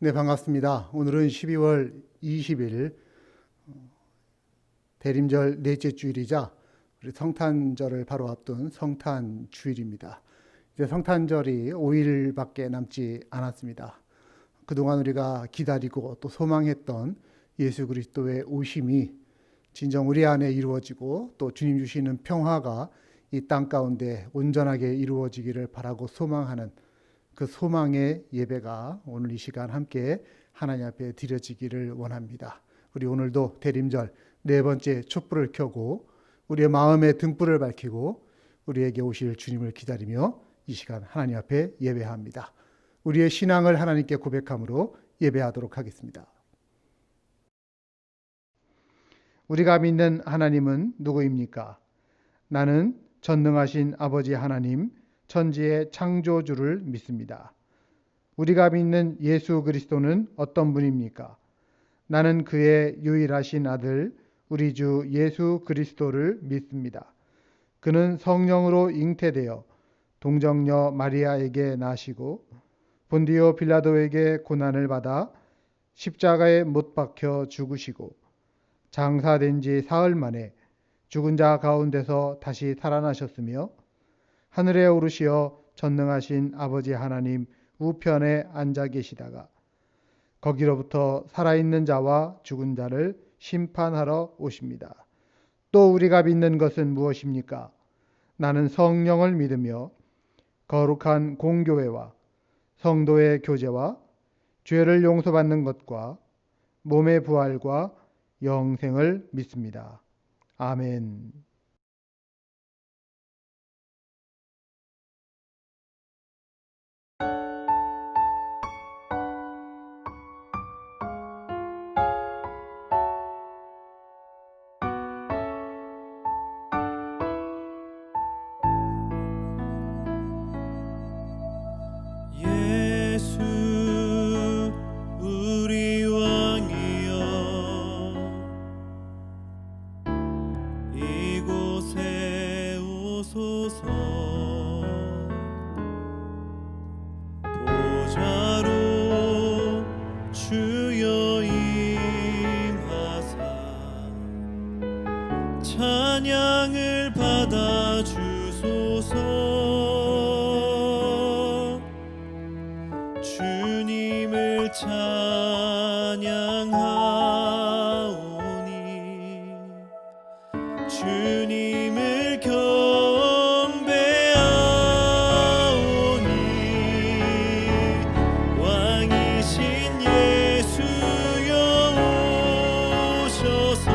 네, 반갑습니다. 오늘은 12월 20일 대림절 넷째 주일이자 우리 성탄절을 바로 앞둔 성탄 주일입니다. 이제 성탄절이 5일밖에 남지 않았습니다. 그동안 우리가 기다리고 또 소망했던 예수 그리스도의 오심이 진정 우리 안에 이루어지고 또 주님 주시는 평화가 이 땅 가운데 온전하게 이루어지기를 바라고 소망하는 그 소망의 예배가 오늘 이 시간 함께 하나님 앞에 드려지기를 원합니다. 우리 오늘도 대림절 네 번째 촛불을 켜고 우리의 마음의 등불을 밝히고 우리에게 오실 주님을 기다리며 이 시간 하나님 앞에 예배합니다. 우리의 신앙을 하나님께 고백함으로 예배하도록 하겠습니다. 우리가 믿는 하나님은 누구입니까? 나는 전능하신 아버지 하나님, 천지의 창조주를 믿습니다. 우리가 믿는 예수 그리스도는 어떤 분입니까? 나는 그의 유일하신 아들, 우리 주 예수 그리스도를 믿습니다. 그는 성령으로 잉태되어 동정녀 마리아에게 나시고 본디오 빌라도에게 고난을 받아 십자가에 못 박혀 죽으시고 장사된 지 사흘 만에 죽은 자 가운데서 다시 살아나셨으며 하늘에 오르시어 전능하신 아버지 하나님 우편에 앉아 계시다가 거기로부터 살아있는 자와 죽은 자를 심판하러 오십니다. 또 우리가 믿는 것은 무엇입니까? 나는 성령을 믿으며 거룩한 공교회와 성도의 교제와 죄를 용서받는 것과 몸의 부활과 영생을 믿습니다. 아멘. 예수 우리 왕이여 이곳에 오소서 보좌로 주여 임하사 찬양을 받아 주소서 주님을 찬양하오니 주님을 경배하오니 왕이신 예수여 오셔서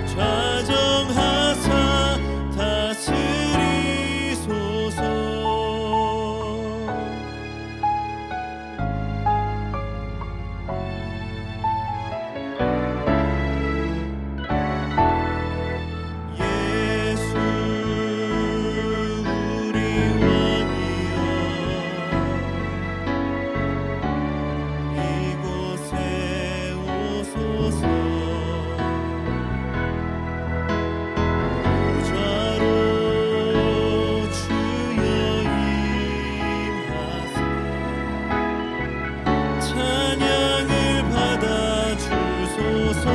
좌정하사 다스리소서. 예수 우리 왕이여 이곳에 오소서 보좌로 주여 임하사 찬양을 받아 주소서.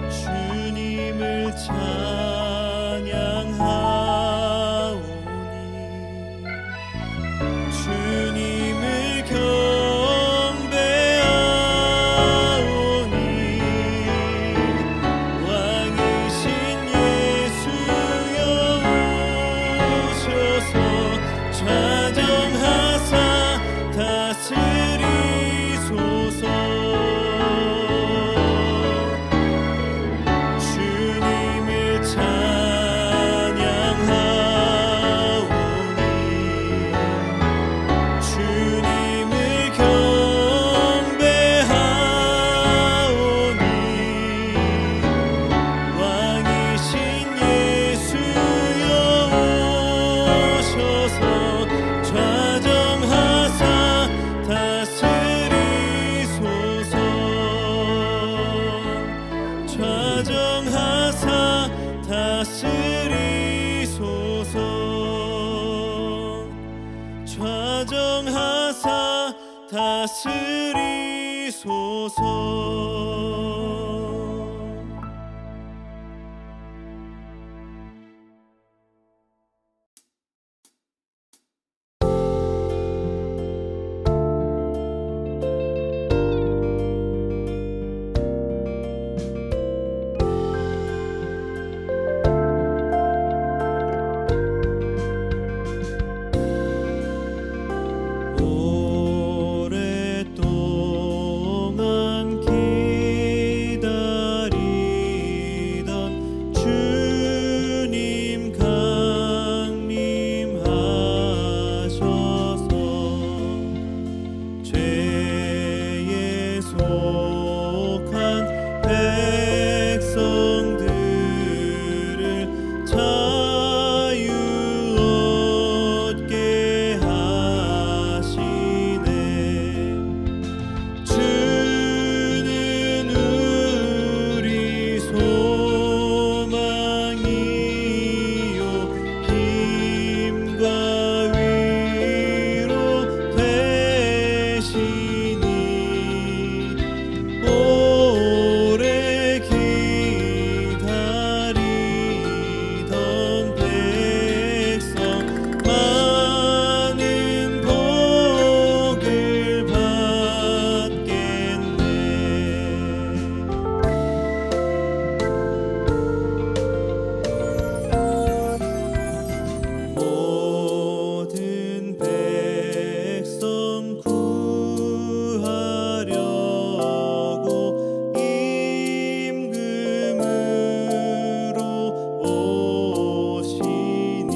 주님을 찬양하오니 주님을 경배하오니 왕이신 예수여 오셔서 좌정하사 다스리소서. 주님을 찬양하오니 주님을 경배하오니 왕이신 예수여 오셔서 좌정하사 다스리소서. 좌정하사 다스리소서. 좌정 다스리소서. 오랫동안 기다리던 주님 강림하셔서 죄에 속한 백성들을 자유 얻게 하시네. 주는 우리 소망이요 힘과 위로 되시니 오래 기다리던 백성 많은 복을 받겠네. 모든 백성 구하려고 임금으로 오시니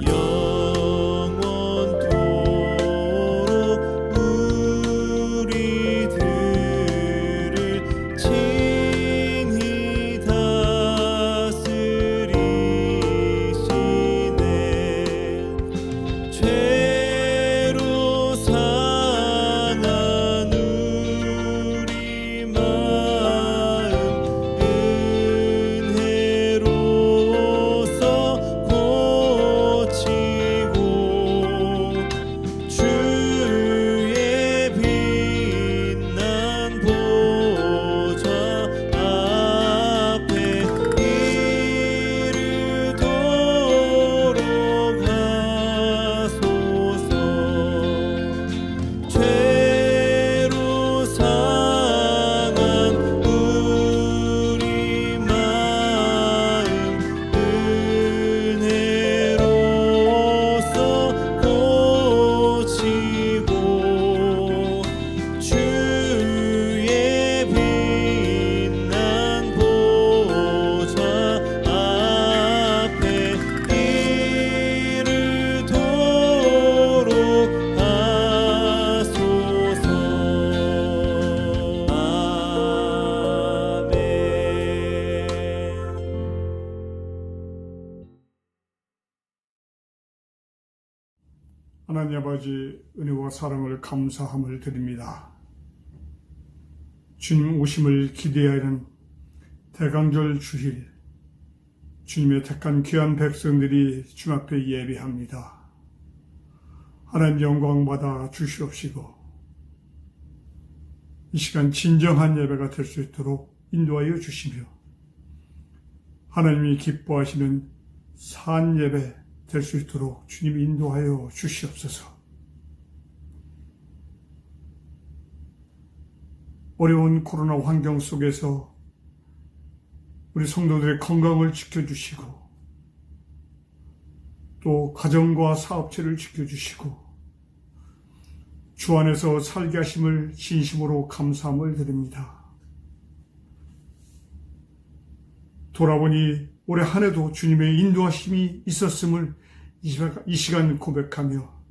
영원토록 우리들을 친히 다스리시네. 죄로 상한 우리 마음 은혜로서 고치고 주의 빛난 보좌 앞에 이르도록 하소서. 죄로 상한 우리 마음 은혜로서 고치고 주의 빛난 보좌 앞에 이르도록 하소서. 아멘. 하나님 아버지, 은혜와 사랑을 감사함을 드립니다. 주님 오심을 기대하는 대강절 주일, 주님의 택한 귀한 백성들이 주님 앞에 예배합니다. 하나님 영광 받아 주시옵시고 이 시간 진정한 예배가 될 수 있도록 인도하여 주시며 하나님이 기뻐하시는 산 예배 될 수 있도록 주님 인도하여 주시옵소서. 어려운 코로나 환경 속에서 우리 성도들의 건강을 지켜주시고 또 가정과 사업체를 지켜주시고 주 안에서 살게 하심을 진심으로 감사함을 드립니다. 돌아보니 올해 한 해도 주님의 인도하심이 있었음을 이 시간 고백하며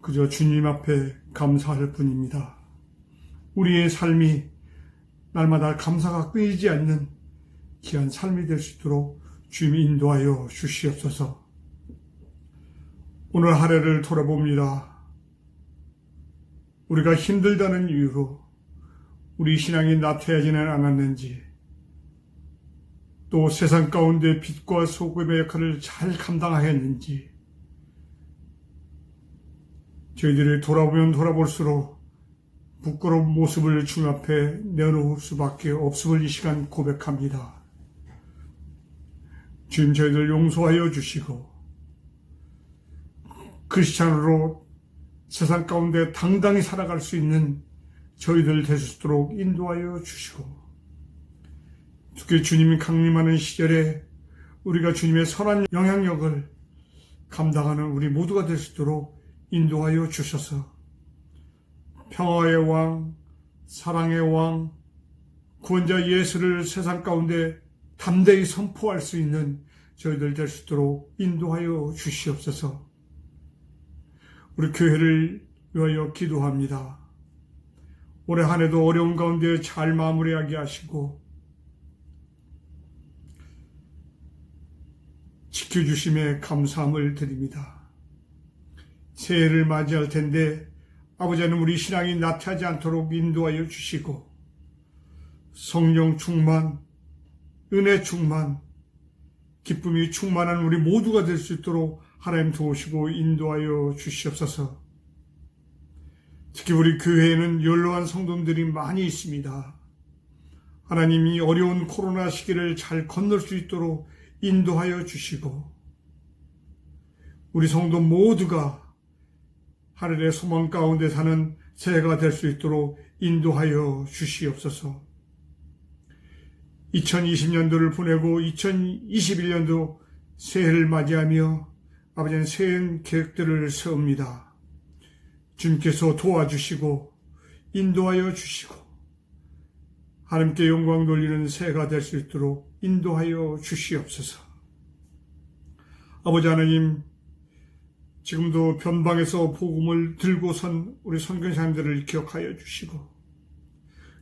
그저 주님 앞에 감사할 뿐입니다. 우리의 삶이 날마다 감사가 끊이지 않는 귀한 삶이 될 수 있도록 주님이 인도하여 주시옵소서. 오늘 한 해를 돌아봅니다. 우리가 힘들다는 이유로 우리 신앙이 나태하지는 않았는지, 또 세상 가운데 빛과 소금의 역할을 잘 감당하였는지, 저희들이 돌아보면 돌아볼수록 부끄러운 모습을 주님 앞에 내놓을 수밖에 없음을 이 시간 고백합니다. 주님, 저희들 용서하여 주시고 크리스찬으로 세상 가운데 당당히 살아갈 수 있는 저희들 될 수 있도록 인도하여 주시고, 특히 주님이 강림하는 시절에 우리가 주님의 선한 영향력을 감당하는 우리 모두가 될 수 있도록 인도하여 주셔서 평화의 왕, 사랑의 왕, 구원자 예수를 세상 가운데 담대히 선포할 수 있는 저희들 될 수 있도록 인도하여 주시옵소서. 우리 교회를 위하여 기도합니다. 올해 한 해도 어려운 가운데 잘 마무리하게 하시고 지켜주심에 감사함을 드립니다. 새해를 맞이할 텐데 아버지 하나님, 우리 신앙이 나태하지 않도록 인도하여 주시고 성령 충만, 은혜 충만, 기쁨이 충만한 우리 모두가 될 수 있도록 하나님 도우시고 인도하여 주시옵소서. 특히 우리 교회에는 연로한 성도들이 많이 있습니다. 하나님이 어려운 코로나 시기를 잘 건널 수 있도록 인도하여 주시고 우리 성도 모두가 하늘의 소망 가운데 사는 새해가 될 수 있도록 인도하여 주시옵소서. 2020년도를 보내고 2021년도 새해를 맞이하며 아버지는 새해 계획들을 세웁니다. 주님께서 도와주시고 인도하여 주시고 하나님께 영광 돌리는 새해가 될 수 있도록 인도하여 주시옵소서. 아버지 하나님, 지금도 변방에서 복음을 들고 선 우리 선교사님들을 기억하여 주시고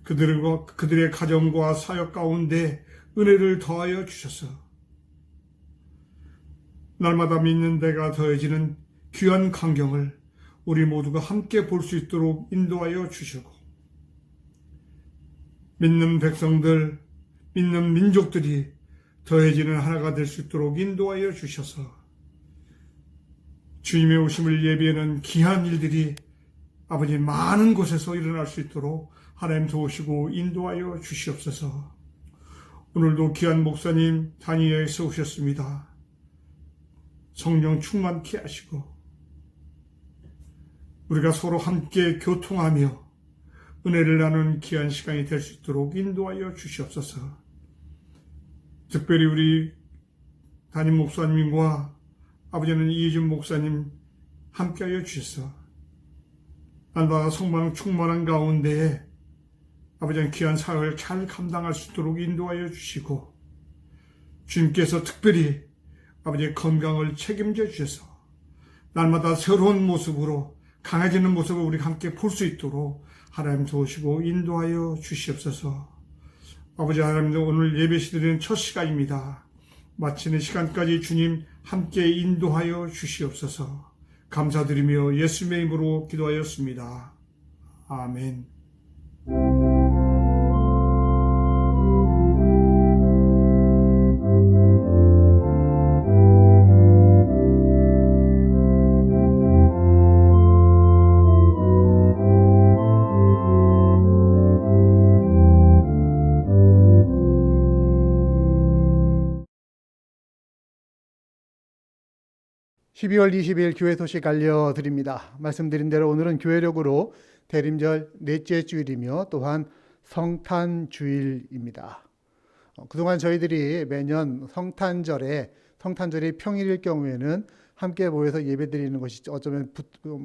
그들의 가정과 사역 가운데 은혜를 더하여 주셔서 날마다 믿는 데가 더해지는 귀한 광경을 우리 모두가 함께 볼 수 있도록 인도하여 주시고 믿는 백성들, 믿는 민족들이 더해지는 하나가 될 수 있도록 인도하여 주셔서 주님의 오심을 예비하는 귀한 일들이 아버지 많은 곳에서 일어날 수 있도록 하나님 도우시고 인도하여 주시옵소서. 오늘도 귀한 목사님 단위에 세우셨습니다. 성령 충만케 하시고 우리가 서로 함께 교통하며 은혜를 나누는 귀한 시간이 될 수 있도록 인도하여 주시옵소서. 특별히 우리 담임 목사님과 아버지는 이준 목사님 함께하여 주셔서 날마다 성령 충만한 가운데에 아버지는 귀한 사역을 잘 감당할 수 있도록 인도하여 주시고 주님께서 특별히 아버지의 건강을 책임져 주셔서 날마다 새로운 모습으로 강해지는 모습을 우리가 함께 볼 수 있도록 하나님 도우시고 인도하여 주시옵소서. 아버지 하나님도 오늘 예배시 드리는 첫 시간입니다. 마치는 시간까지 주님 함께 인도하여 주시옵소서. 감사드리며 예수님의 이름으로 기도하였습니다. 아멘. 12월 20일 교회 소식 알려드립니다. 말씀드린 대로 오늘은 교회력으로 대림절 넷째 주일이며 또한 성탄주일입니다. 그동안 저희들이 매년 성탄절이 평일일 경우에는 함께 모여서 예배드리는 것이 어쩌면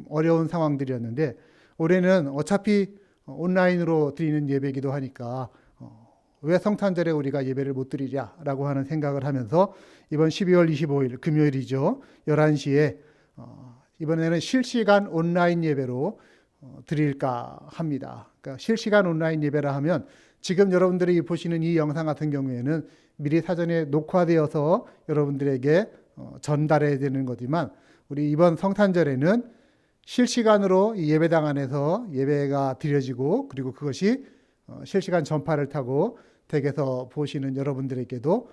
어려운 상황들이었는데 올해는 어차피 온라인으로 드리는 예배이기도 하니까 왜 성탄절에 우리가 예배를 못 드리랴라고 하는 생각을 하면서 이번 12월 25일 금요일이죠. 11시에 이번에는 실시간 온라인 예배로 드릴까 합니다. 그러니까 실시간 온라인 예배라 하면 지금 여러분들이 보시는 이 영상 같은 경우에는 미리 사전에 녹화되어서 여러분들에게 전달해야 되는 거지만 우리 이번 성탄절에는 실시간으로 이 예배당 안에서 예배가 드려지고 그리고 그것이 실시간 전파를 타고 댁에서 보시는 여러분들에게도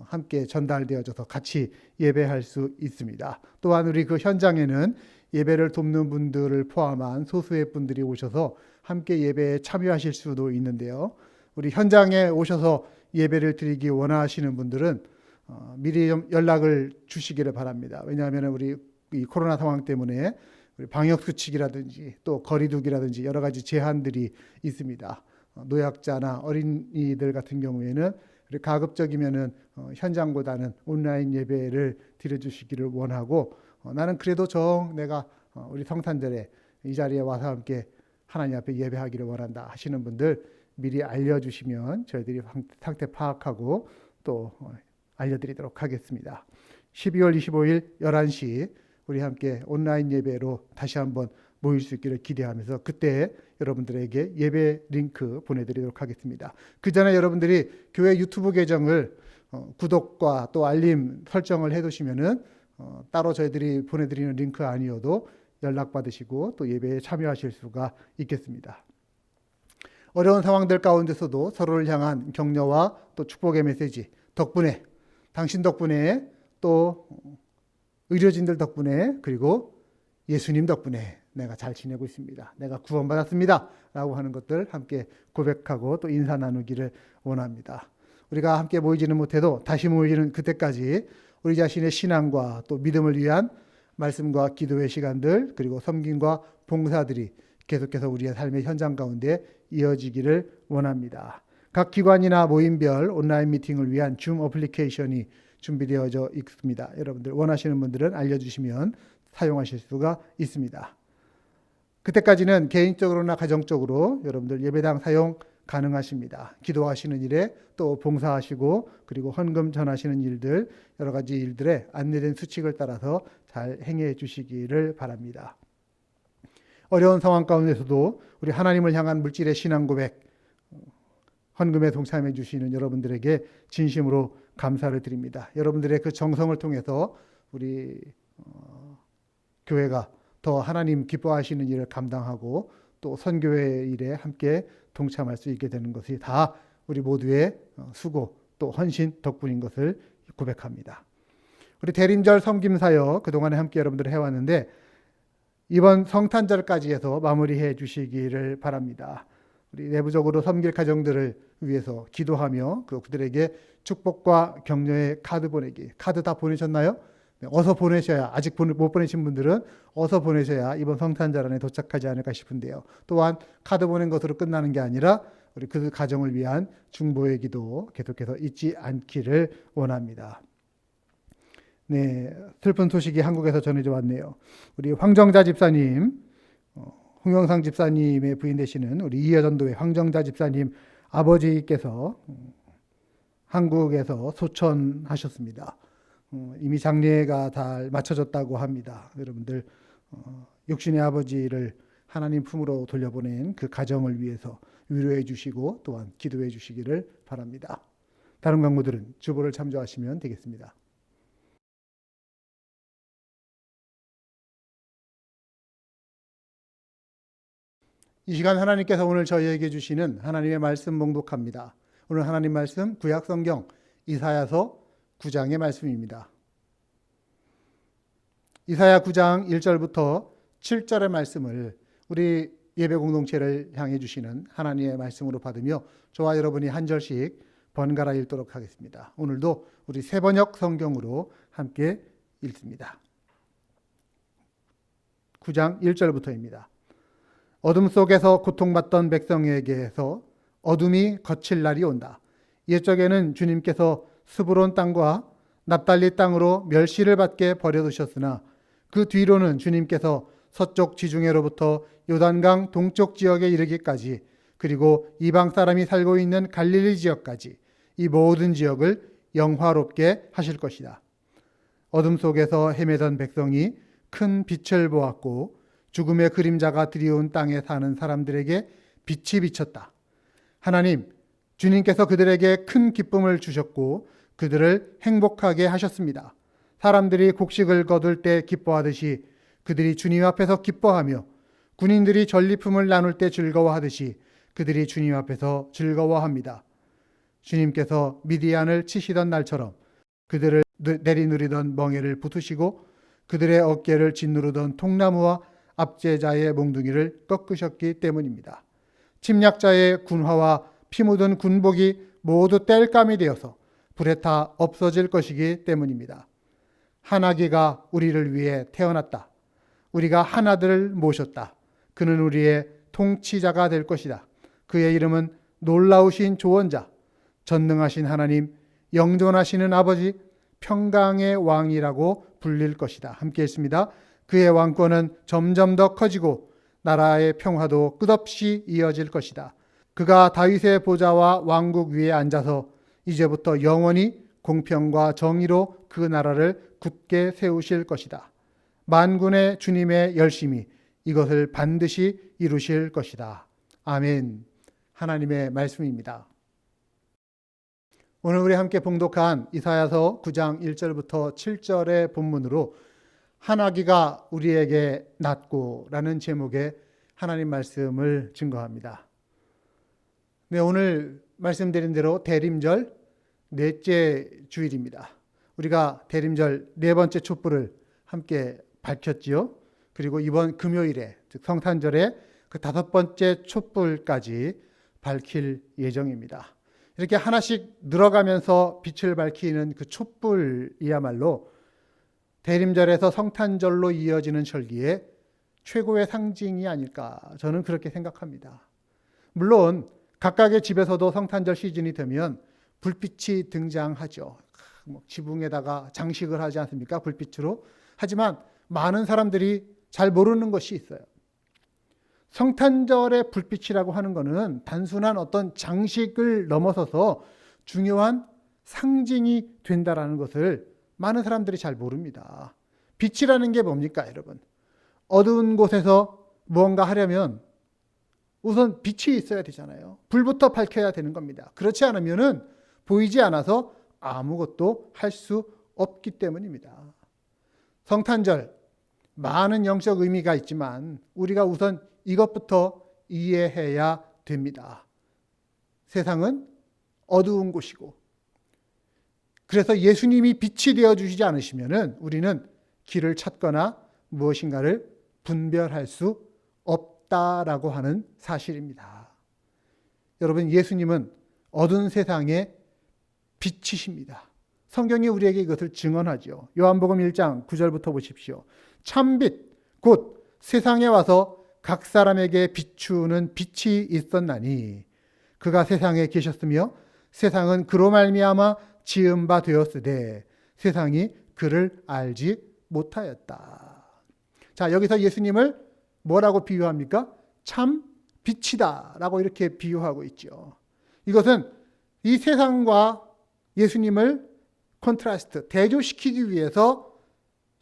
함께 전달되어져서 같이 예배할 수 있습니다. 또한 우리 그 현장에는 예배를 돕는 분들을 포함한 소수의 분들이 오셔서 함께 예배에 참여하실 수도 있는데요. 우리 현장에 오셔서 예배를 드리기 원하시는 분들은 미리 좀 연락을 주시기를 바랍니다. 왜냐하면 우리 이 코로나 상황 때문에 방역 수칙이라든지 또 거리두기라든지 여러 가지 제한들이 있습니다. 노약자나 어린이들 같은 경우에는 가급적이면은 현장보다는 온라인 예배를 드려주시기를 원하고, 나는 그래도 내가 우리 성탄절에 이 자리에 와서 함께 하나님 앞에 예배하기를 원한다 하시는 분들 미리 알려주시면 저희들이 상태 파악하고 또 알려드리도록 하겠습니다. 12월 25일 11시 우리 함께 온라인 예배로 다시 한번 모일 수 있기를 기대하면서 그때 여러분들에게 예배 링크 보내드리도록 하겠습니다. 그 전에 여러분들이 교회 유튜브 계정을 구독과 또 알림 설정을 해두시면은 따로 저희들이 보내드리는 링크 아니어도 연락받으시고 또 예배에 참여하실 수가 있겠습니다. 어려운 상황들 가운데서도 서로를 향한 격려와 또 축복의 메시지 덕분에, 당신 덕분에, 또 의료진들 덕분에, 그리고 예수님 덕분에 내가 잘 지내고 있습니다. 내가 구원받았습니다. 라고 하는 것들 함께 고백하고 또 인사 나누기를 원합니다. 우리가 함께 모이지는 못해도 다시 모이는 그때까지 우리 자신의 신앙과 또 믿음을 위한 말씀과 기도의 시간들, 그리고 섬김과 봉사들이 계속해서 우리의 삶의 현장 가운데 이어지기를 원합니다. 각 기관이나 모임별 온라인 미팅을 위한 줌 어플리케이션이 준비되어져 있습니다. 여러분들 원하시는 분들은 알려주시면 사용하실 수가 있습니다. 그때까지는 개인적으로나 가정적으로 여러분들 예배당 사용 가능하십니다. 기도하시는 일에 또 봉사하시고 그리고 헌금 전하시는 일들, 여러 가지 일들에 안내된 수칙을 따라서 잘 행해 주시기를 바랍니다. 어려운 상황 가운데서도 우리 하나님을 향한 물질의 신앙 고백, 헌금에 동참해 주시는 여러분들에게 진심으로 감사를 드립니다. 여러분들의 그 정성을 통해서 우리 교회가 더 하나님 기뻐하시는 일을 감당하고 또 선교회 일에 함께 동참할 수 있게 되는 것이 다 우리 모두의 수고 또 헌신 덕분인 것을 고백합니다. 우리 대림절 섬김사역 그동안에 함께 여러분들 해왔는데 이번 성탄절까지 해서 마무리해 주시기를 바랍니다. 우리 내부적으로 섬길 가정들을 위해서 기도하며 그들에게 축복과 격려의 카드 보내기. 카드 다 보내셨나요? 어서 보내셔야, 아직 못 보내신 분들은 어서 보내셔야 이번 성탄절 안에 도착하지 않을까 싶은데요. 또한 카드 보낸 것으로 끝나는 게 아니라 우리 그 가정을 위한 중보의 기도 계속해서 잊지 않기를 원합니다. 네, 슬픈 소식이 한국에서 전해져 왔네요. 우리 황정자 집사님, 홍영상 집사님의 부인 되시는 우리 이해전도회 황정자 집사님 아버지께서 한국에서 소천하셨습니다. 이미 장례가 다 마쳐졌다고 합니다. 여러분들 육신의 아버지를 하나님 품으로 돌려보낸 그 가정을 위해서 위로해 주시고 또한 기도해 주시기를 바랍니다. 다른 강모들은 주보를 참조하시면 되겠습니다. 이 시간 하나님께서 오늘 저희에게 주시는 하나님의 말씀 봉독합니다. 오늘 하나님 말씀 구약 성경 이사야서 9장의 말씀입니다. 이사야 9장 1절부터 7절의 말씀을 우리 예배 공동체를 향해 주시는 하나님의 말씀으로 받으며 저와 여러분이 한 절씩 번갈아 읽도록 하겠습니다. 오늘도 우리 새번역 성경으로 함께 읽습니다. 9장 1절부터입니다. 어둠 속에서 고통받던 백성에게서 어둠이 거칠 날이 온다. 옛적에는 주님께서 스브론 땅과 납달리 땅으로 멸시를 받게 버려두셨으나 그 뒤로는 주님께서 서쪽 지중해로부터 요단강 동쪽 지역에 이르기까지 그리고 이방 사람이 살고 있는 갈릴리 지역까지 이 모든 지역을 영화롭게 하실 것이다. 어둠 속에서 헤매던 백성이 큰 빛을 보았고 죽음의 그림자가 드리운 땅에 사는 사람들에게 빛이 비쳤다. 하나님, 주님께서 그들에게 큰 기쁨을 주셨고 그들을 행복하게 하셨습니다. 사람들이 곡식을 거둘 때 기뻐하듯이 그들이 주님 앞에서 기뻐하며 군인들이 전리품을 나눌 때 즐거워하듯이 그들이 주님 앞에서 즐거워합니다. 주님께서 미디안을 치시던 날처럼 그들을 내리누리던 멍에를 붙으시고 그들의 어깨를 짓누르던 통나무와 압제자의 몽둥이를 꺾으셨기 때문입니다. 침략자의 군화와 피 묻은 군복이 모두 땔감이 되어서 불에 타 없어질 것이기 때문입니다. 하나기가 우리를 위해 태어났다. 우리가 하나들을 모셨다. 그는 우리의 통치자가 될 것이다. 그의 이름은 놀라우신 조언자, 전능하신 하나님, 영존하시는 아버지, 평강의 왕이라고 불릴 것이다. 함께 했습니다. 그의 왕권은 점점 더 커지고 나라의 평화도 끝없이 이어질 것이다. 그가 다윗의 보좌와 왕국 위에 앉아서 이제부터 영원히 공평과 정의로 그 나라를 굳게 세우실 것이다. 만군의 주님의 열심히 이것을 반드시 이루실 것이다. 아멘. 하나님의 말씀입니다. 오늘 우리 함께 봉독한 이사야서 9장 1절부터 7절의 본문으로 하나기가 우리에게 낫고 라는 제목의 하나님 말씀을 증거합니다. 네, 오늘 말씀드린 대로 대림절 넷째 주일입니다. 우리가 대림절 네 번째 촛불을 함께 밝혔지요. 그리고 이번 금요일에 즉 성탄절에 그 다섯 번째 촛불까지 밝힐 예정입니다. 이렇게 하나씩 늘어가면서 빛을 밝히는 그 촛불이야말로 대림절에서 성탄절로 이어지는 절기의 최고의 상징이 아닐까 저는 그렇게 생각합니다. 물론 각각의 집에서도 성탄절 시즌이 되면 불빛이 등장하죠. 지붕에다가 장식을 하지 않습니까? 불빛으로. 하지만 많은 사람들이 잘 모르는 것이 있어요. 성탄절의 불빛이라고 하는 것은 단순한 어떤 장식을 넘어서서 중요한 상징이 된다라는 것을 많은 사람들이 잘 모릅니다. 빛이라는 게 뭡니까, 여러분? 어두운 곳에서 무언가 하려면 우선 빛이 있어야 되잖아요. 불부터 밝혀야 되는 겁니다. 그렇지 않으면은 보이지 않아서 아무것도 할 수 없기 때문입니다. 성탄절, 많은 영적 의미가 있지만 우리가 우선 이것부터 이해해야 됩니다. 세상은 어두운 곳이고, 그래서 예수님이 빛이 되어주시지 않으시면 우리는 길을 찾거나 무엇인가를 분별할 수 없다라고 하는 사실입니다. 여러분, 예수님은 어두운 세상의 빛이십니다. 성경이 우리에게 이것을 증언하죠. 요한복음 1장 9절부터 보십시오. 참빛, 곧 세상에 와서 각 사람에게 비추는 빛이 있었나니 그가 세상에 계셨으며 세상은 그로 말미암아 지은 바 되었으되 세상이 그를 알지 못하였다. 자, 여기서 예수님을 뭐라고 비유합니까? 참 빛이다 라고 이렇게 비유하고 있죠. 이것은 이 세상과 예수님을 컨트라스트, 대조시키기 위해서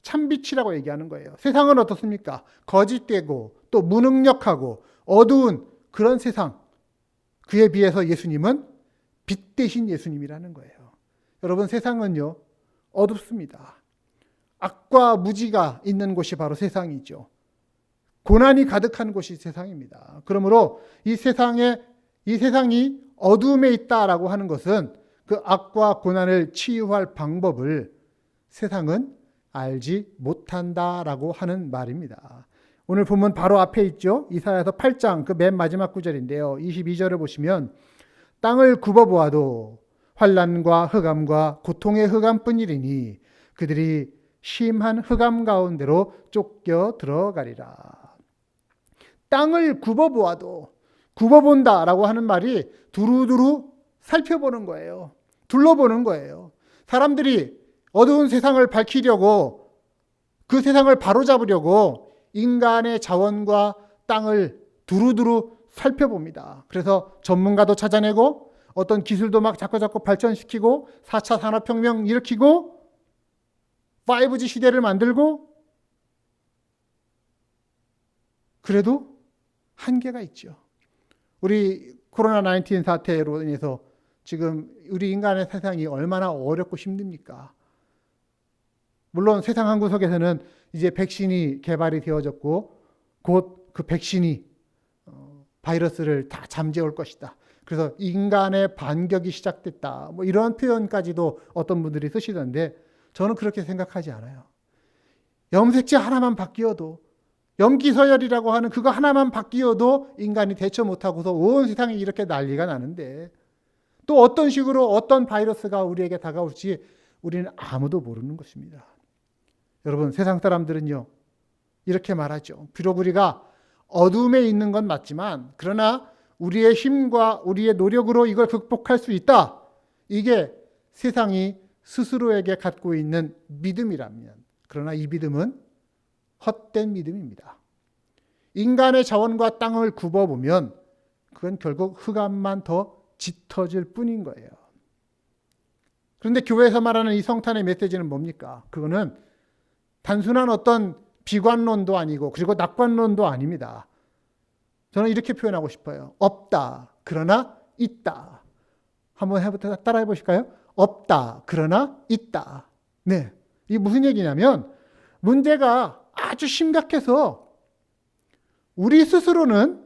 참빛이라고 얘기하는 거예요. 세상은 어떻습니까? 거짓되고 또 무능력하고 어두운 그런 세상. 그에 비해서 예수님은 빛 대신 예수님이라는 거예요. 여러분, 세상은요 어둡습니다. 악과 무지가 있는 곳이 바로 세상이죠. 고난이 가득한 곳이 세상입니다. 그러므로 이 세상이 어두움에 있다라고 하는 것은 그 악과 고난을 치유할 방법을 세상은 알지 못한다라고 하는 말입니다. 오늘 본문 바로 앞에 있죠. 이사야서 8장 그 맨 마지막 구절인데요. 22절을 보시면 땅을 굽어보아도 환난과 흑암과 고통의 흑암뿐이리니 그들이 심한 흑암 가운데로 쫓겨 들어가리라. 땅을 굽어보아도, 굽어본다라고 하는 말이 두루두루 살펴보는 거예요. 둘러보는 거예요. 사람들이 어두운 세상을 밝히려고, 그 세상을 바로잡으려고 인간의 자원과 땅을 두루두루 살펴봅니다. 그래서 전문가도 찾아내고 어떤 기술도 막 자꾸 발전시키고 4차 산업혁명 일으키고 5G 시대를 만들고, 그래도 한계가 있죠. 우리 코로나19 사태로 인해서 지금 우리 인간의 세상이 얼마나 어렵고 힘듭니까? 물론 세상 한 구석에서는 이제 백신이 개발이 되어졌고 곧 그 백신이 바이러스를 다 잠재울 것이다. 그래서 인간의 반격이 시작됐다. 뭐 이런 표현까지도 어떤 분들이 쓰시던데 저는 그렇게 생각하지 않아요. 염색체 하나만 바뀌어도, 염기서열이라고 하는 그거 하나만 바뀌어도 인간이 대처 못하고서 온 세상이 이렇게 난리가 나는데, 또 어떤 식으로 어떤 바이러스가 우리에게 다가올지 우리는 아무도 모르는 것입니다. 여러분, 세상 사람들은요, 이렇게 말하죠. 비록 우리가 어둠에 있는 건 맞지만, 그러나 우리의 힘과 우리의 노력으로 이걸 극복할 수 있다. 이게 세상이 스스로에게 갖고 있는 믿음이라면, 그러나 이 믿음은 헛된 믿음입니다. 인간의 자원과 땅을 굽어보면 그건 결국 흑암만 더 짙어질 뿐인 거예요. 그런데 교회에서 말하는 이 성탄의 메시지는 뭡니까? 그거는 단순한 어떤 비관론도 아니고, 그리고 낙관론도 아닙니다. 저는 이렇게 표현하고 싶어요. 없다, 그러나 있다. 한번 따라해 보실까요? 없다, 그러나 있다. 네, 이게 무슨 얘기냐면, 문제가 아주 심각해서 우리 스스로는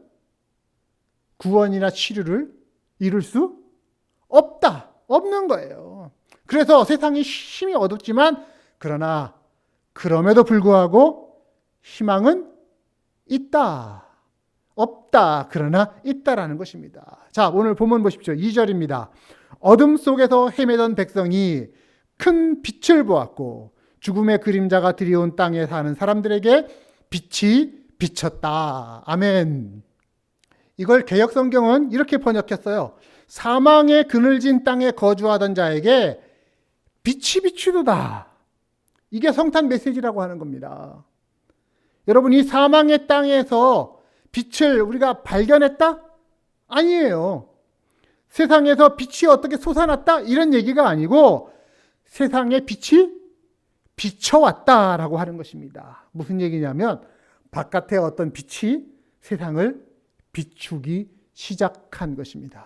구원이나 치료를 이룰 수 없는 거예요. 그래서 세상이 힘이 어둡지만, 그러나 그럼에도 불구하고 희망은 있다. 없다, 그러나 있다라는 것입니다. 자, 오늘 본문 보십시오. 2절입니다. 어둠 속에서 헤매던 백성이 큰 빛을 보았고 죽음의 그림자가 드리운 땅에 사는 사람들에게 빛이 비쳤다. 아멘. 이걸 개역성경은 이렇게 번역했어요. 사망의 그늘진 땅에 거주하던 자에게 빛이 비추도다. 이게 성탄 메시지라고 하는 겁니다. 여러분, 이 사망의 땅에서 빛을 우리가 발견했다? 아니에요. 세상에서 빛이 어떻게 솟아났다? 이런 얘기가 아니고 세상에 빛이 비춰왔다라고 하는 것입니다. 무슨 얘기냐면 바깥에 어떤 빛이 세상을 비추기 시작한 것입니다.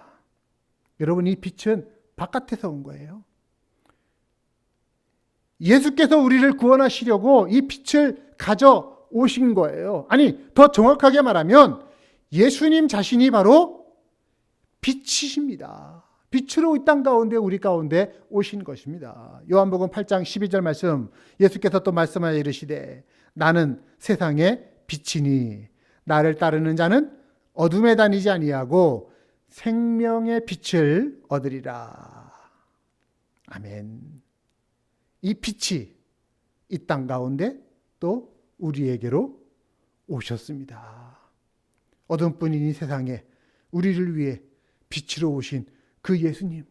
여러분, 이 빛은 바깥에서 온 거예요. 예수께서 우리를 구원하시려고 이 빛을 가져오신 거예요. 아니, 더 정확하게 말하면 예수님 자신이 바로 빛이십니다. 빛으로 이 땅 가운데 우리 가운데 오신 것입니다. 요한복음 8장 12절 말씀, 예수께서 또 말씀하여 이르시되 나는 세상의 빛이니 나를 따르는 자는 어둠에 다니지 아니하고 생명의 빛을 얻으리라. 아멘. 이 빛이 이 땅 가운데 또 우리에게로 오셨습니다. 어둠뿐인 이 세상에 우리를 위해 빛으로 오신 그 예수님,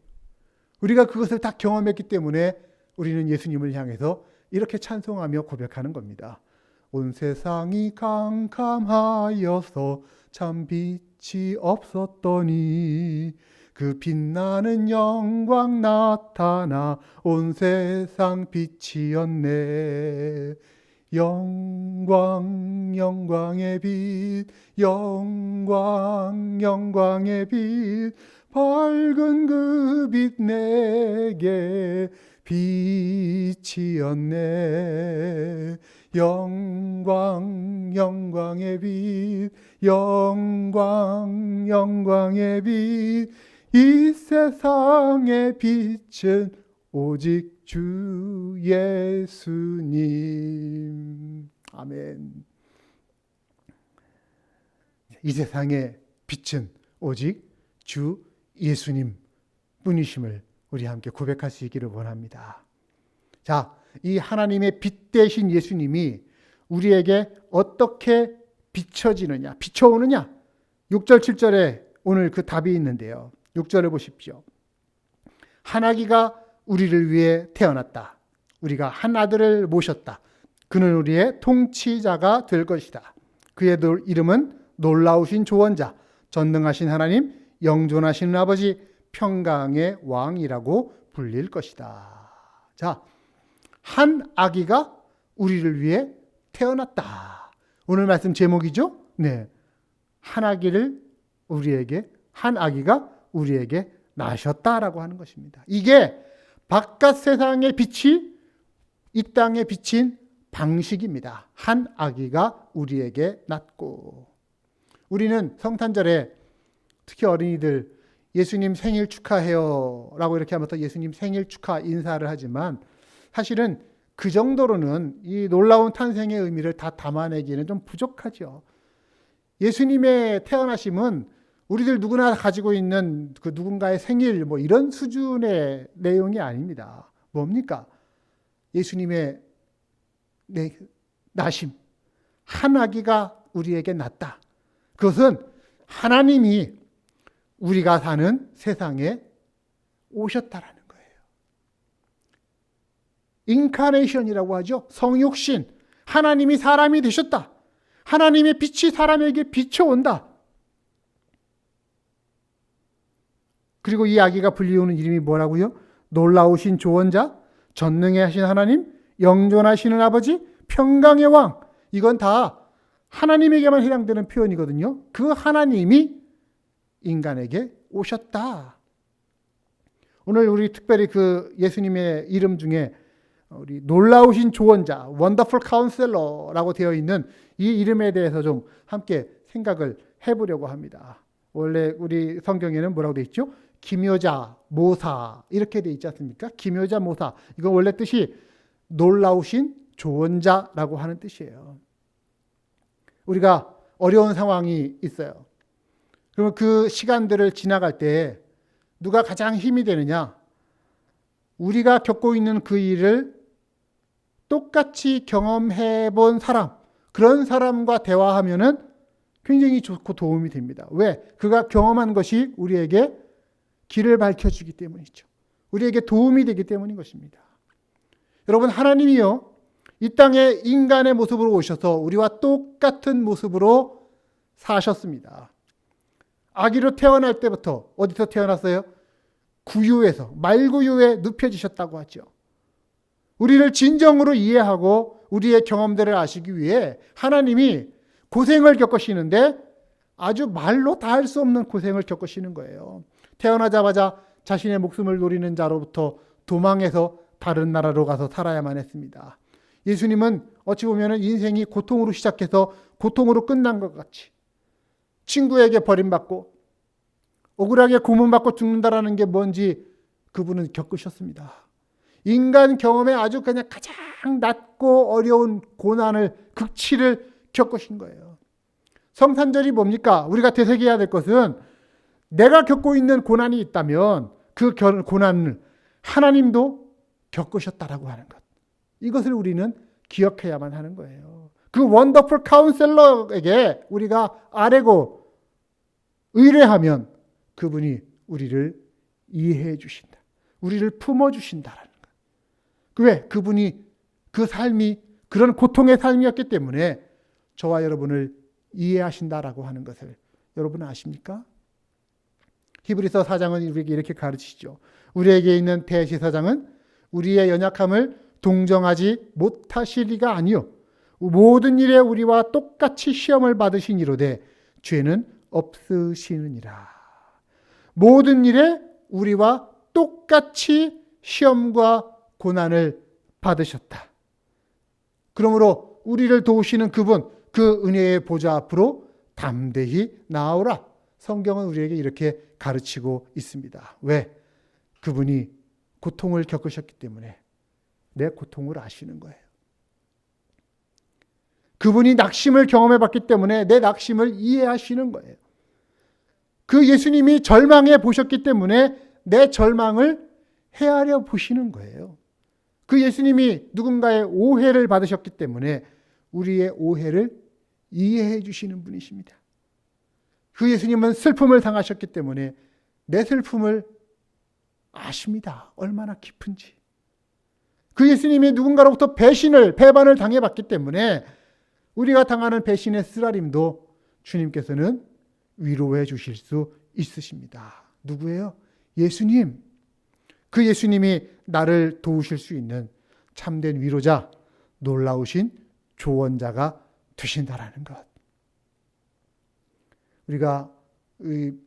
우리가 그것을 다 경험했기 때문에 우리는 예수님을 향해서 이렇게 찬송하며 고백하는 겁니다. 온 세상이 캄캄하여서 참 빛이 없었더니 그 빛나는 영광 나타나 온 세상 빛이었네. 영광의 빛, 영광의 빛, 밝은 그 빛 내게 빛이었네. 영광의 빛, 영광의 빛, 이 세상의 빛은 오직 주 예수님. 아멘. 이 세상의 빛은 오직 주 예수님 뿐이심을 우리 함께 고백할 수 있기를 원합니다. 자, 이 하나님의 빛 대신 예수님이 우리에게 어떻게 비춰지느냐, 비춰오느냐? 6절, 7절에 오늘 그 답이 있는데요. 6절을 보십시오. 한 아기가 우리를 위해 태어났다. 우리가 한 아들을 모셨다. 그는 우리의 통치자가 될 것이다. 그의 이름은 놀라우신 조언자, 전능하신 하나님, 영존하신 아버지, 평강의 왕이라고 불릴 것이다. 자, 한 아기가 우리를 위해 태어났다. 오늘 말씀 제목이죠? 네. 한 아기가 우리에게 나셨다라고 하는 것입니다. 이게 바깥 세상의 빛이 이 땅에 비친 방식입니다. 한 아기가 우리에게 났고, 우리는 성탄절에 특히 어린이들 예수님 생일 축하해요 라고 이렇게 하면서 예수님 생일 축하 인사를 하지만 사실은 그 정도로는 이 놀라운 탄생의 의미를 다 담아내기에는 좀 부족하죠. 예수님의 태어나심은 우리들 누구나 가지고 있는 그 누군가의 생일 뭐 이런 수준의 내용이 아닙니다. 뭡니까? 예수님의 나심, 한 아기가 우리에게 났다. 그것은 하나님이 우리가 사는 세상에 오셨다라는 거예요. 인카네이션이라고 하죠. 성육신. 하나님이 사람이 되셨다. 하나님의 빛이 사람에게 비춰온다. 그리고 이 아기가 불리우는 이름이 뭐라고요? 놀라우신 조언자, 전능해 하신 하나님, 영존하시는 아버지, 평강의 왕. 이건 다 하나님에게만 해당되는 표현이거든요. 그 하나님이 인간에게 오셨다. 오늘 우리 특별히 그 예수님의 이름 중에 우리 놀라우신 조언자, 원더풀 카운셀러라고 되어 있는 이 이름에 대해서 좀 함께 생각을 해보려고 합니다. 원래 우리 성경에는 뭐라고 되어 있죠? 기묘자, 모사 이렇게 되어 있지 않습니까? 기묘자, 모사. 이거 원래 뜻이 놀라우신 조언자라고 하는 뜻이에요. 우리가 어려운 상황이 있어요. 그러면 그 시간들을 지나갈 때 누가 가장 힘이 되느냐? 우리가 겪고 있는 그 일을 똑같이 경험해 본 사람, 그런 사람과 대화하면은 굉장히 좋고 도움이 됩니다. 왜? 그가 경험한 것이 우리에게 길을 밝혀주기 때문이죠. 우리에게 도움이 되기 때문인 것입니다. 여러분, 하나님이요, 이 땅에 인간의 모습으로 오셔서 우리와 똑같은 모습으로 사셨습니다. 아기로 태어날 때부터 어디서 태어났어요? 구유에서, 말구유에 눕혀지셨다고 하죠. 우리를 진정으로 이해하고 우리의 경험들을 아시기 위해 하나님이 고생을 겪으시는데 아주 말로 다 할 수 없는 고생을 겪으시는 거예요. 태어나자마자 자신의 목숨을 노리는 자로부터 도망해서 다른 나라로 가서 살아야만 했습니다. 예수님은 어찌 보면 인생이 고통으로 시작해서 고통으로 끝난 것 같이 친구에게 버림받고 억울하게 고문받고 죽는다라는 게 뭔지 그분은 겪으셨습니다. 인간 경험에 아주 그냥 가장 낮고 어려운 고난을, 극치를 겪으신 거예요. 성탄절이 뭡니까? 우리가 되새겨야 될 것은 내가 겪고 있는 고난이 있다면 그 고난을 하나님도 겪으셨다라고 하는 것. 이것을 우리는 기억해야만 하는 거예요. 그 원더풀 카운셀러에게 우리가 아뢰고 의뢰하면 그분이 우리를 이해해 주신다. 우리를 품어 주신다라는 것. 왜? 그분이 그 삶이 그런 고통의 삶이었기 때문에 저와 여러분을 이해하신다라고 하는 것을 여러분 아십니까? 히브리서 4장은 우리에게 이렇게 가르치시죠. 우리에게 있는 대제사장은 우리의 연약함을 동정하지 못하실 리가 아니요 모든 일에 우리와 똑같이 시험을 받으신 이로되 죄는 없으시느니라. 모든 일에 우리와 똑같이 시험과 고난을 받으셨다. 그러므로 우리를 도우시는 그분, 그 은혜의 보좌 앞으로 담대히 나아오라. 성경은 우리에게 이렇게 가르치고 있습니다. 왜? 그분이 고통을 겪으셨기 때문에 내 고통을 아시는 거예요. 그분이 낙심을 경험해 봤기 때문에 내 낙심을 이해하시는 거예요. 그 예수님이 절망해 보셨기 때문에 내 절망을 헤아려 보시는 거예요. 그 예수님이 누군가의 오해를 받으셨기 때문에 우리의 오해를 이해해 주시는 분이십니다. 그 예수님은 슬픔을 당하셨기 때문에 내 슬픔을 아십니다. 얼마나 깊은지. 그 예수님이 누군가로부터 배반을 당해봤기 때문에 우리가 당하는 배신의 쓰라림도 주님께서는 위로해 주실 수 있으십니다. 누구예요? 예수님. 그 예수님이 나를 도우실 수 있는 참된 위로자, 놀라우신 조언자가 되신다라는 것. 우리가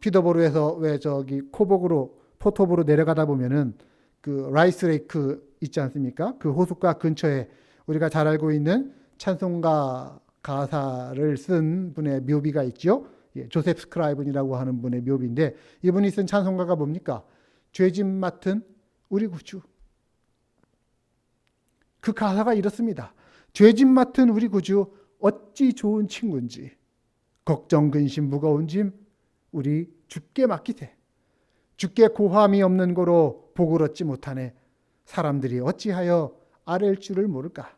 피터보르에서 왜 저기 코복으로 포토브로 내려가다 보면은 그 라이스 레이크 있지 않습니까? 그 호숫가 근처에 우리가 잘 알고 있는 찬송가 가사를 쓴 분의 묘비가 있죠. 조셉 스크라이븐이라고 하는 분의 묘비인데 이분이 쓴 찬송가가 뭡니까? 죄짐 맡은 우리 구주. 그 가사가 이렇습니다. 죄짐 맡은 우리 구주 어찌 좋은 친구인지 걱정 근심 무거운 짐 우리 주께 맡기세. 주께 고함이 없는 고로 복을 얻지 못하네. 사람들이 어찌하여 아랠 줄을 모를까.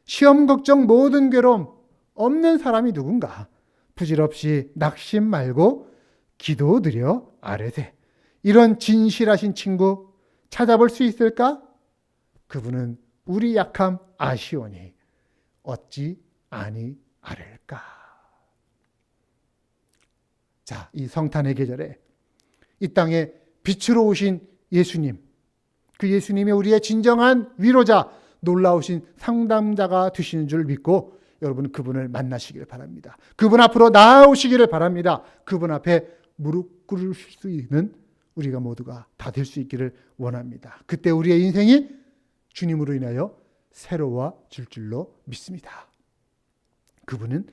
시험 걱정 모든 괴로움 없는 사람이 누군가. 부질없이 낙심 말고 기도 드려 아뢰세. 이런 진실하신 친구 찾아볼 수 있을까? 그분은 우리 약함 아시오니 어찌 아니 아랠까. 자, 이 성탄의 계절에 이 땅에 빛으로 오신 예수님, 그 예수님이 우리의 진정한 위로자, 놀라우신 상담자가 되시는 줄 믿고 여러분 그분을 만나시기를 바랍니다. 그분 앞으로 나아오시기를 바랍니다. 그분 앞에 무릎 꿇을 수 있는 우리가 모두가 다 될 수 있기를 원합니다. 그때 우리의 인생이 주님으로 인하여 새로워질 줄로 믿습니다. 그분은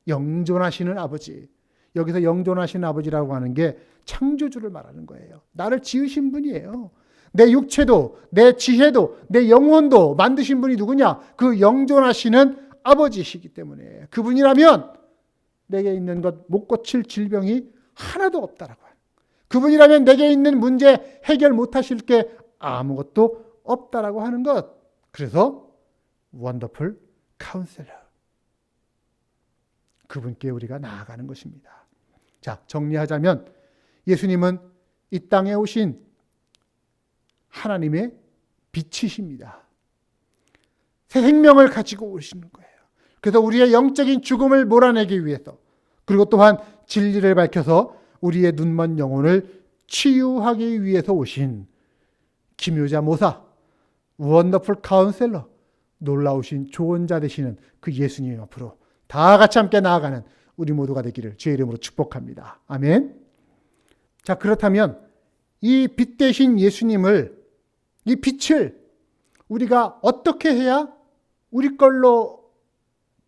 영존하시는 아버지. 여기서 영존하시는 아버지라고 하는 게 창조주를 말하는 거예요. 나를 지으신 분이에요. 내 육체도 내 지혜도 내 영혼도 만드신 분이 누구냐? 그 영존하시는 아버지시기 때문에 그분이라면 내게 있는 것 못 고칠 질병이 하나도 없다라고 해요. 그분이라면 내게 있는 문제 해결 못하실 게 아무것도 없다라고 하는 것. 그래서 원더풀 카운셀러, 그분께 우리가 나아가는 것입니다. 자, 정리하자면 예수님은 이 땅에 오신 하나님의 빛이십니다. 새 생명을 가지고 오시는 거예요. 그래서 우리의 영적인 죽음을 몰아내기 위해서, 그리고 또한 진리를 밝혀서 우리의 눈먼 영혼을 치유하기 위해서 오신 기묘자 모사, 원더풀 카운셀러, 놀라우신 조언자 되시는 그 예수님 앞으로 다 같이 함께 나아가는 우리 모두가 되기를 주의 이름으로 축복합니다. 아멘. 자, 그렇다면 이 빛 대신 예수님을, 이 빛을 우리가 어떻게 해야 우리 걸로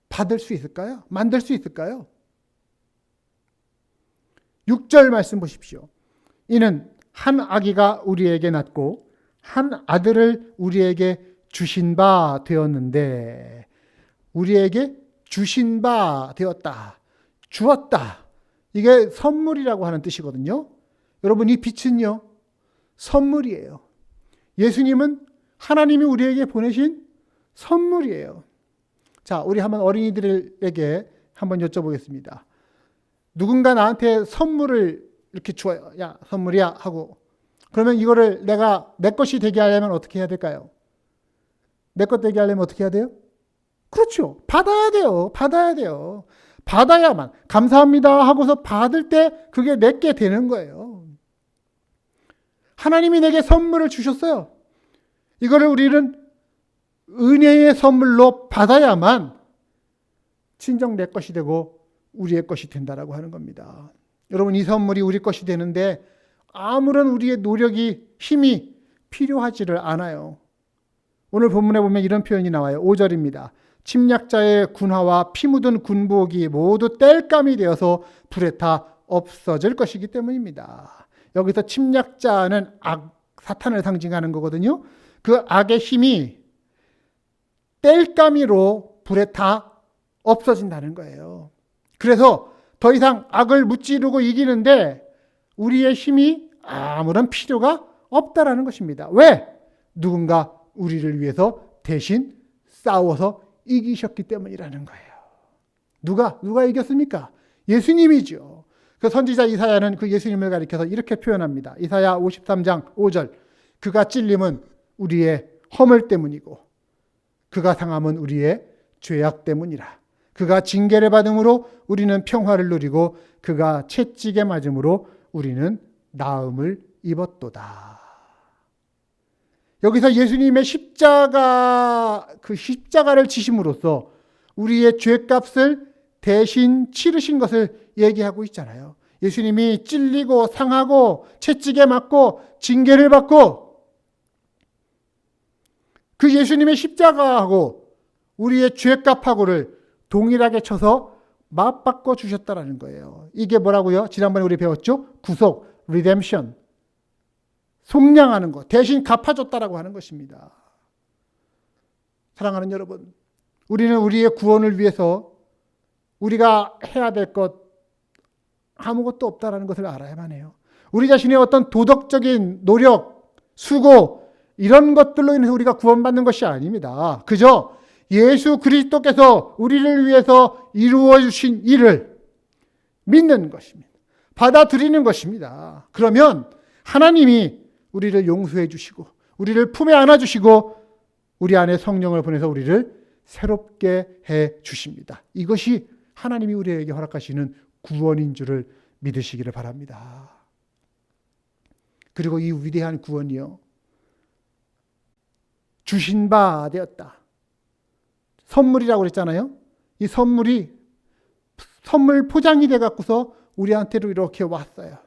받을 수 있을까요? 만들 수 있을까요? 6절 말씀 보십시오. 이는 한 아기가 우리에게 낳고 한 아들을 우리에게 주신 바 되었는데, 우리에게 주신 바 되었다, 주었다, 이게 선물이라고 하는 뜻이거든요. 여러분, 이 빛은요 선물이에요. 예수님은 하나님이 우리에게 보내신 선물이에요. 자, 우리 한번 어린이들에게 한번 여쭤보겠습니다. 누군가 나한테 선물을 이렇게 줘요. 야, 선물이야 하고. 그러면 이거를 내가 내 것이 되게 하려면 어떻게 해야 될까요? 내 것 되게 하려면 어떻게 해야 돼요? 그렇죠. 받아야 돼요. 받아야 돼요. 받아야만, 감사합니다 하고서 받을 때 그게 내게 되는 거예요. 하나님이 내게 선물을 주셨어요. 이거를 우리는 은혜의 선물로 받아야만 친정 내 것이 되고 우리의 것이 된다라고 하는 겁니다. 여러분, 이 선물이 우리 것이 되는데 아무런 우리의 노력이, 힘이 필요하지를 않아요. 오늘 본문에 보면 이런 표현이 나와요. 5절입니다. 침략자의 군화와 피 묻은 군복이 모두 땔감이 되어서 불에 타 없어질 것이기 때문입니다. 여기서 침략자는 사탄을 상징하는 거거든요. 그 악의 힘이 땔감이로 불에 타 없어진다는 거예요. 그래서 더 이상 악을 무찌르고 이기는데 우리의 힘이 아무런 필요가 없다라는 것입니다. 왜? 누군가 우리를 위해서 대신 싸워서 이기셨기 때문이라는 거예요. 누가 이겼습니까? 예수님이죠. 그 선지자 이사야는 그 예수님을 가리켜서 이렇게 표현합니다. 이사야 53장 5절. 그가 찔림은 우리의 허물 때문이고 그가 상함은 우리의 죄악 때문이라. 그가 징계를 받음으로 우리는 평화를 누리고 그가 채찍에 맞음으로 우리는 나음을 입었도다. 여기서 예수님의 그 십자가를 지심으로써 우리의 죄값을 대신 치르신 것을 얘기하고 있잖아요. 예수님이 찔리고 상하고 채찍에 맞고 징계를 받고 그 예수님의 십자가하고 우리의 죄값하고를 동일하게 쳐서 맞바꿔 주셨다라는 거예요. 이게 뭐라고요? 지난번에 우리 배웠죠? 구속, redemption. 속량하는 것, 대신 갚아줬다라고 하는 것입니다. 사랑하는 여러분, 우리는 우리의 구원을 위해서 우리가 해야 될 것 아무것도 없다라는 것을 알아야만 해요. 우리 자신의 어떤 도덕적인 노력, 수고 이런 것들로 인해서 우리가 구원받는 것이 아닙니다. 그저 예수 그리스도께서 우리를 위해서 이루어 주신 일을 믿는 것입니다. 받아들이는 것입니다. 그러면 하나님이 우리를 용서해 주시고 우리를 품에 안아 주시고 우리 안에 성령을 보내서 우리를 새롭게 해 주십니다. 이것이 하나님이 우리에게 허락하시는 구원인 줄을 믿으시기를 바랍니다. 그리고 이 위대한 구원이요, 주신 바 되었다. 선물이라고 그랬잖아요. 이 선물이 선물 포장이 돼 갖고서 우리한테로 이렇게 왔어요.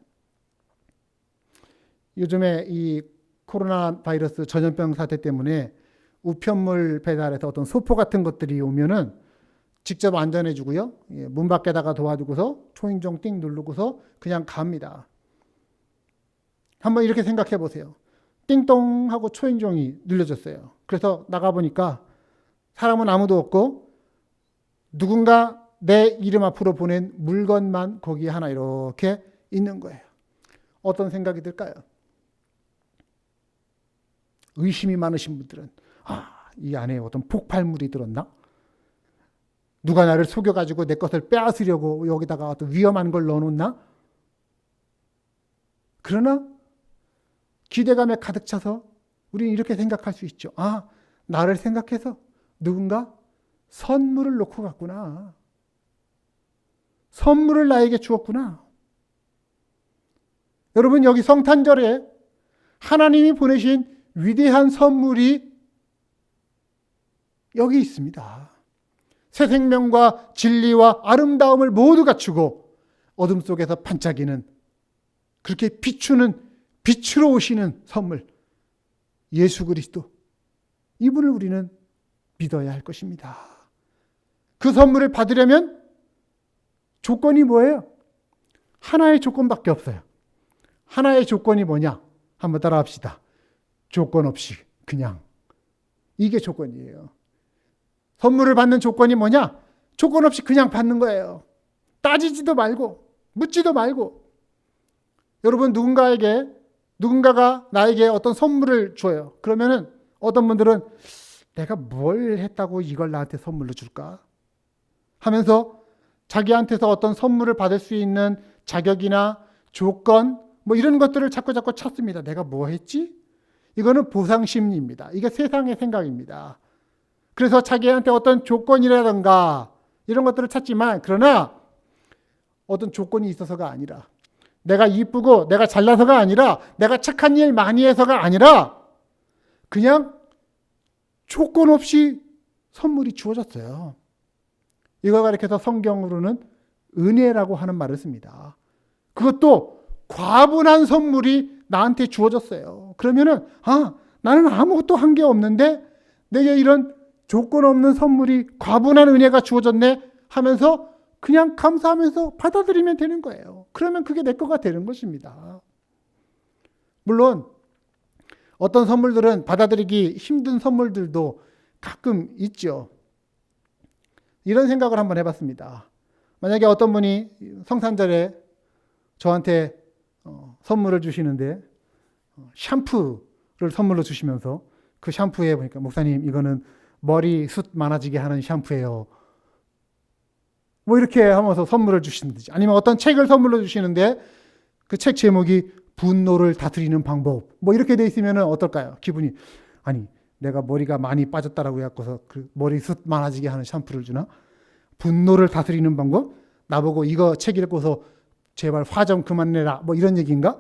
요즘에 이 코로나 바이러스 전염병 사태 때문에 우편물 배달에서 어떤 소포 같은 것들이 오면은 직접 안전해 주고요. 문 밖에다가 도와두고서 초인종 띵 누르고서 그냥 갑니다. 한번 이렇게 생각해 보세요. 띵동 하고 초인종이 눌려졌어요. 그래서 나가보니까 사람은 아무도 없고 누군가 내 이름 앞으로 보낸 물건만 거기에 하나 이렇게 있는 거예요. 어떤 생각이 들까요? 의심이 많으신 분들은 이 안에 어떤 폭발물이 들었나? 누가 나를 속여가지고 내 것을 빼앗으려고 여기다가 어떤 위험한 걸 넣어놓나? 그러나 기대감에 가득 차서 우리는 이렇게 생각할 수 있죠. 나를 생각해서 누군가 선물을 놓고 갔구나. 선물을 나에게 주었구나. 여러분, 여기 성탄절에 하나님이 보내신 위대한 선물이 여기 있습니다. 새 생명과 진리와 아름다움을 모두 갖추고 어둠 속에서 반짝이는, 그렇게 비추는, 빛으로 오시는 선물, 예수 그리스도, 이분을 우리는 믿어야 할 것입니다. 그 선물을 받으려면 조건이 뭐예요? 하나의 조건밖에 없어요. 하나의 조건이 뭐냐? 한번 따라 합시다. 조건 없이 그냥. 이게 조건이에요. 선물을 받는 조건이 뭐냐? 조건 없이 그냥 받는 거예요. 따지지도 말고 묻지도 말고. 여러분, 누군가가 나에게 어떤 선물을 줘요. 그러면은 어떤 분들은 내가 뭘 했다고 이걸 나한테 선물로 줄까? 하면서 자기한테서 어떤 선물을 받을 수 있는 자격이나 조건 뭐 이런 것들을 자꾸 찾습니다. 내가 뭐 했지? 이거는 보상심리입니다. 이게 세상의 생각입니다. 그래서 자기한테 어떤 조건이라든가 이런 것들을 찾지만, 그러나 어떤 조건이 있어서가 아니라, 내가 이쁘고 내가 잘나서가 아니라, 내가 착한 일 많이 해서가 아니라 그냥 조건 없이 선물이 주어졌어요. 이걸 가리켜서 성경으로는 은혜라고 하는 말을 씁니다. 그것도 과분한 선물이 나한테 주어졌어요. 그러면은 나는 아무것도 한 게 없는데 내게 이런 조건 없는 선물이, 과분한 은혜가 주어졌네 하면서 그냥 감사하면서 받아들이면 되는 거예요. 그러면 그게 내 거가 되는 것입니다. 물론 어떤 선물들은 받아들이기 힘든 선물들도 가끔 있죠. 이런 생각을 한번 해봤습니다. 만약에 어떤 분이 성탄절에 저한테 선물을 주시는데 샴푸를 선물로 주시면서 그 샴푸에 보니까, 목사님 이거는 머리 숱 많아지게 하는 샴푸예요, 뭐 이렇게 하면서 선물을 주시는지, 아니면 어떤 책을 선물로 주시는데 그 책 제목이 분노를 다스리는 방법, 뭐 이렇게 돼 있으면 어떨까요? 기분이, 아니 내가 머리가 많이 빠졌다라고 해서 그 머리 숱 많아지게 하는 샴푸를 주나? 분노를 다스리는 방법? 나보고 이거 책 읽고서 제발 화 좀 그만 내라, 뭐 이런 얘기인가?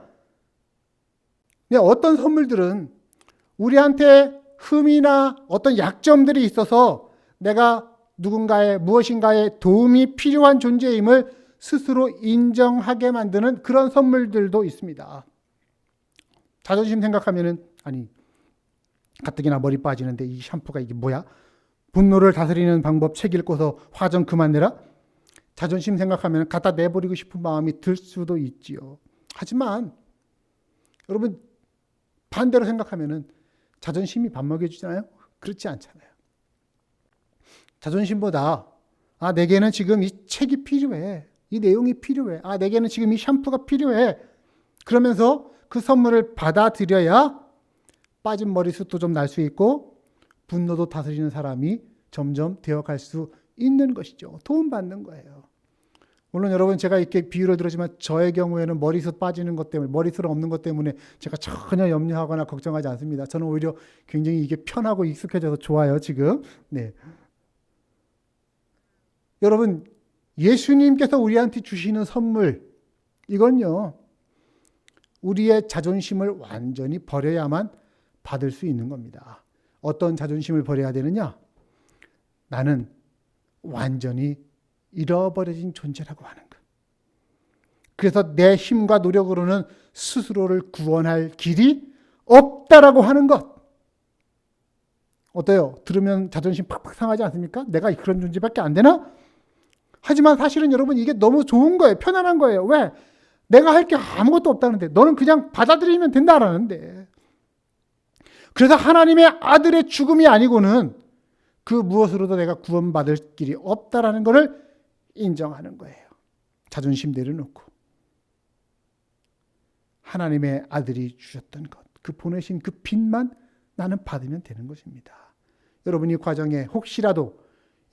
근데 어떤 선물들은 우리한테 흠이나 어떤 약점들이 있어서 내가 누군가의 무엇인가의 도움이 필요한 존재임을 스스로 인정하게 만드는 그런 선물들도 있습니다. 자존심 생각하면은, 아니 가뜩이나 머리 빠지는데 이 샴푸가 이게 뭐야? 분노를 다스리는 방법 책 읽고서 화 좀 그만 내라? 자존심 생각하면 갖다 내버리고 싶은 마음이 들 수도 있지요. 하지만 여러분, 반대로 생각하면은 자존심이 밥 먹여주잖아요? 그렇지 않잖아요. 자존심보다 내게는 지금 이 책이 필요해. 이 내용이 필요해. 내게는 지금 이 샴푸가 필요해. 그러면서 그 선물을 받아들여야 빠진 머리숱도 좀 날 수 있고 분노도 다스리는 사람이 점점 되어갈 수 있는 것이죠. 도움받는 거예요. 물론 여러분 제가 이렇게 비유를 들었지만 저의 경우에는 머리숱 빠지는 것 때문에 머리숱 없는 것 때문에 제가 전혀 염려하거나 걱정하지 않습니다. 저는 오히려 굉장히 이게 편하고 익숙해져서 좋아요 지금. 네. 여러분 예수님께서 우리한테 주시는 선물 이건요 우리의 자존심을 완전히 버려야만 받을 수 있는 겁니다. 어떤 자존심을 버려야 되느냐? 나는 완전히 잃어버려진 존재라고 하는 것. 그래서 내 힘과 노력으로는 스스로를 구원할 길이 없다라고 하는 것. 어때요? 들으면 자존심 팍팍 상하지 않습니까? 내가 그런 존재밖에 안 되나? 하지만 사실은 여러분 이게 너무 좋은 거예요. 편안한 거예요. 왜? 내가 할 게 아무것도 없다는데 너는 그냥 받아들이면 된다라는데. 그래서 하나님의 아들의 죽음이 아니고는 그 무엇으로도 내가 구원받을 길이 없다라는 것을 인정하는 거예요. 자존심 내려놓고 하나님의 아들이 주셨던 것, 그 보내신 그 빚만 나는 받으면 되는 것입니다. 여러분 이 과정에 혹시라도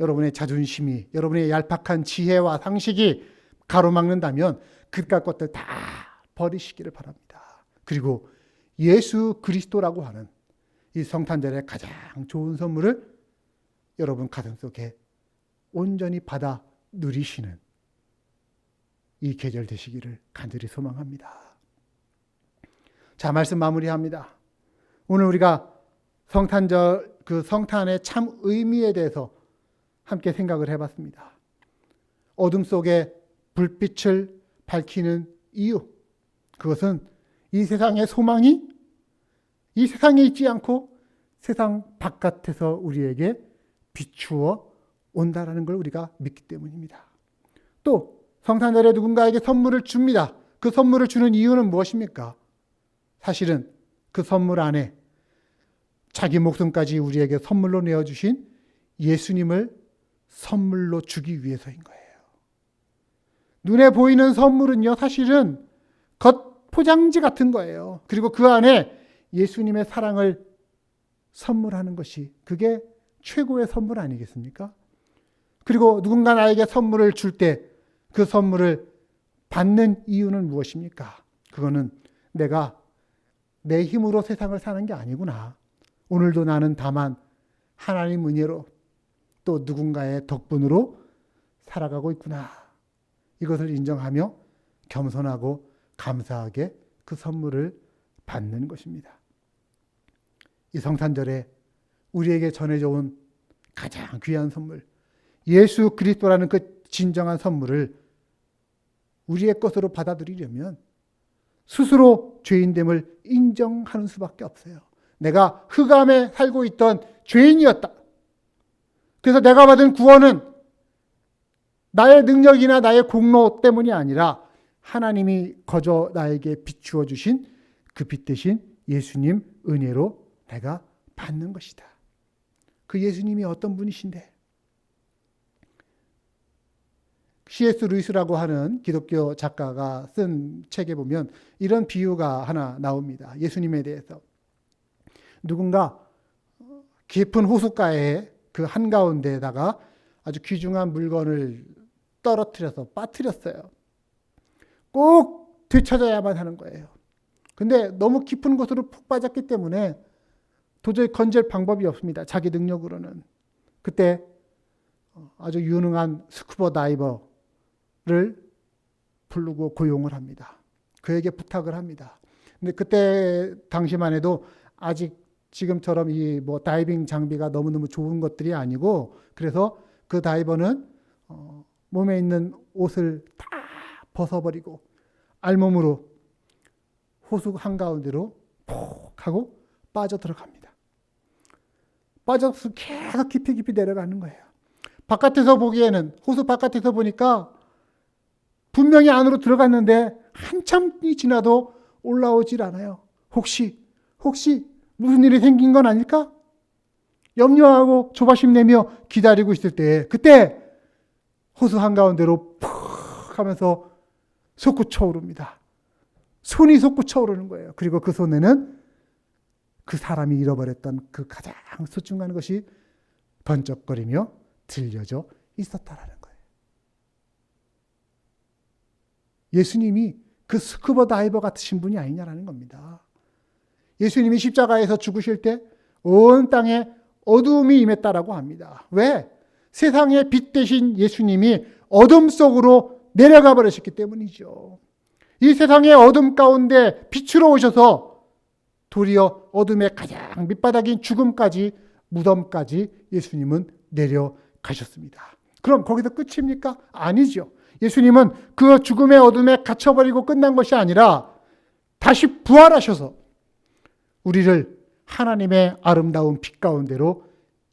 여러분의 자존심이, 여러분의 얄팍한 지혜와 상식이 가로막는다면 그깟 것들 다 버리시기를 바랍니다. 그리고 예수 그리스도라고 하는 이 성탄절의 가장 좋은 선물을 여러분 가슴속에 온전히 받아 누리시는 이 계절 되시기를 간절히 소망합니다. 자, 말씀 마무리합니다. 오늘 우리가 성탄절, 그 성탄의 참 의미에 대해서 함께 생각을 해봤습니다. 어둠 속에 불빛을 밝히는 이유, 그것은 이 세상의 소망이 이 세상에 있지 않고 세상 바깥에서 우리에게 비추어 온다라는 걸 우리가 믿기 때문입니다. 또 성탄절에 누군가에게 선물을 줍니다. 그 선물을 주는 이유는 무엇입니까? 사실은 그 선물 안에 자기 목숨까지 우리에게 선물로 내어주신 예수님을 선물로 주기 위해서인 거예요. 눈에 보이는 선물은요, 사실은 겉 포장지 같은 거예요. 그리고 그 안에 예수님의 사랑을 선물하는 것이 그게 최고의 선물 아니겠습니까? 그리고 누군가 나에게 선물을 줄 때 그 선물을 받는 이유는 무엇입니까? 그거는 내가 내 힘으로 세상을 사는 게 아니구나. 오늘도 나는 다만 하나님 은혜로 또 누군가의 덕분으로 살아가고 있구나. 이것을 인정하며 겸손하고 감사하게 그 선물을 받는 것입니다. 이 성탄절에 우리에게 전해져 온 가장 귀한 선물, 예수 그리스도라는 그 진정한 선물을 우리의 것으로 받아들이려면 스스로 죄인됨을 인정하는 수밖에 없어요. 내가 흑암에 살고 있던 죄인이었다. 그래서 내가 받은 구원은 나의 능력이나 나의 공로 때문이 아니라 하나님이 거저 나에게 비추어 주신 그 빛 대신 예수님 은혜로 내가 받는 것이다. 그 예수님이 어떤 분이신데? C.S. 루이스라고 하는 기독교 작가가 쓴 책에 보면 이런 비유가 하나 나옵니다. 예수님에 대해서. 누군가 깊은 호숫가에 그 한가운데에다가 아주 귀중한 물건을 떨어뜨려서 빠뜨렸어요. 꼭 되찾아야만 하는 거예요. 근데 너무 깊은 곳으로 푹 빠졌기 때문에 도저히 건질 방법이 없습니다. 자기 능력으로는. 그때 아주 유능한 스쿠버 다이버를 부르고 고용을 합니다. 그에게 부탁을 합니다. 근데 그때 당시만 해도 아직 지금처럼 이 뭐 다이빙 장비가 너무너무 좋은 것들이 아니고 그래서 그 다이버는 몸에 있는 옷을 다 벗어버리고 알몸으로 호수 한가운데로 푹 하고 빠져 들어갑니다. 빠져서 계속 깊이 내려가는 거예요. 바깥에서 보기에는 호수 바깥에서 보니까 분명히 안으로 들어갔는데 한참이 지나도 올라오질 않아요. 혹시 무슨 일이 생긴 건 아닐까? 염려하고 조바심 내며 기다리고 있을 때, 그때 호수 한가운데로 푹 하면서 솟구쳐 오릅니다. 손이 솟구쳐 오르는 거예요. 그리고 그 손에는 그 사람이 잃어버렸던 그 가장 소중한 것이 번쩍거리며 들려져 있었다라는 거예요. 예수님이 그 스쿠버 다이버 같으신 분이 아니냐라는 겁니다. 예수님이 십자가에서 죽으실 때 온 땅에 어두움이 임했다라고 합니다. 왜? 세상의 빛 대신 예수님이 어둠 속으로 내려가 버리셨기 때문이죠. 이 세상의 어둠 가운데 빛으로 오셔서 도리어 어둠의 가장 밑바닥인 죽음까지, 무덤까지 예수님은 내려가셨습니다. 그럼 거기서 끝입니까? 아니죠. 예수님은 그 죽음의 어둠에 갇혀버리고 끝난 것이 아니라 다시 부활하셔서 우리를 하나님의 아름다운 빛 가운데로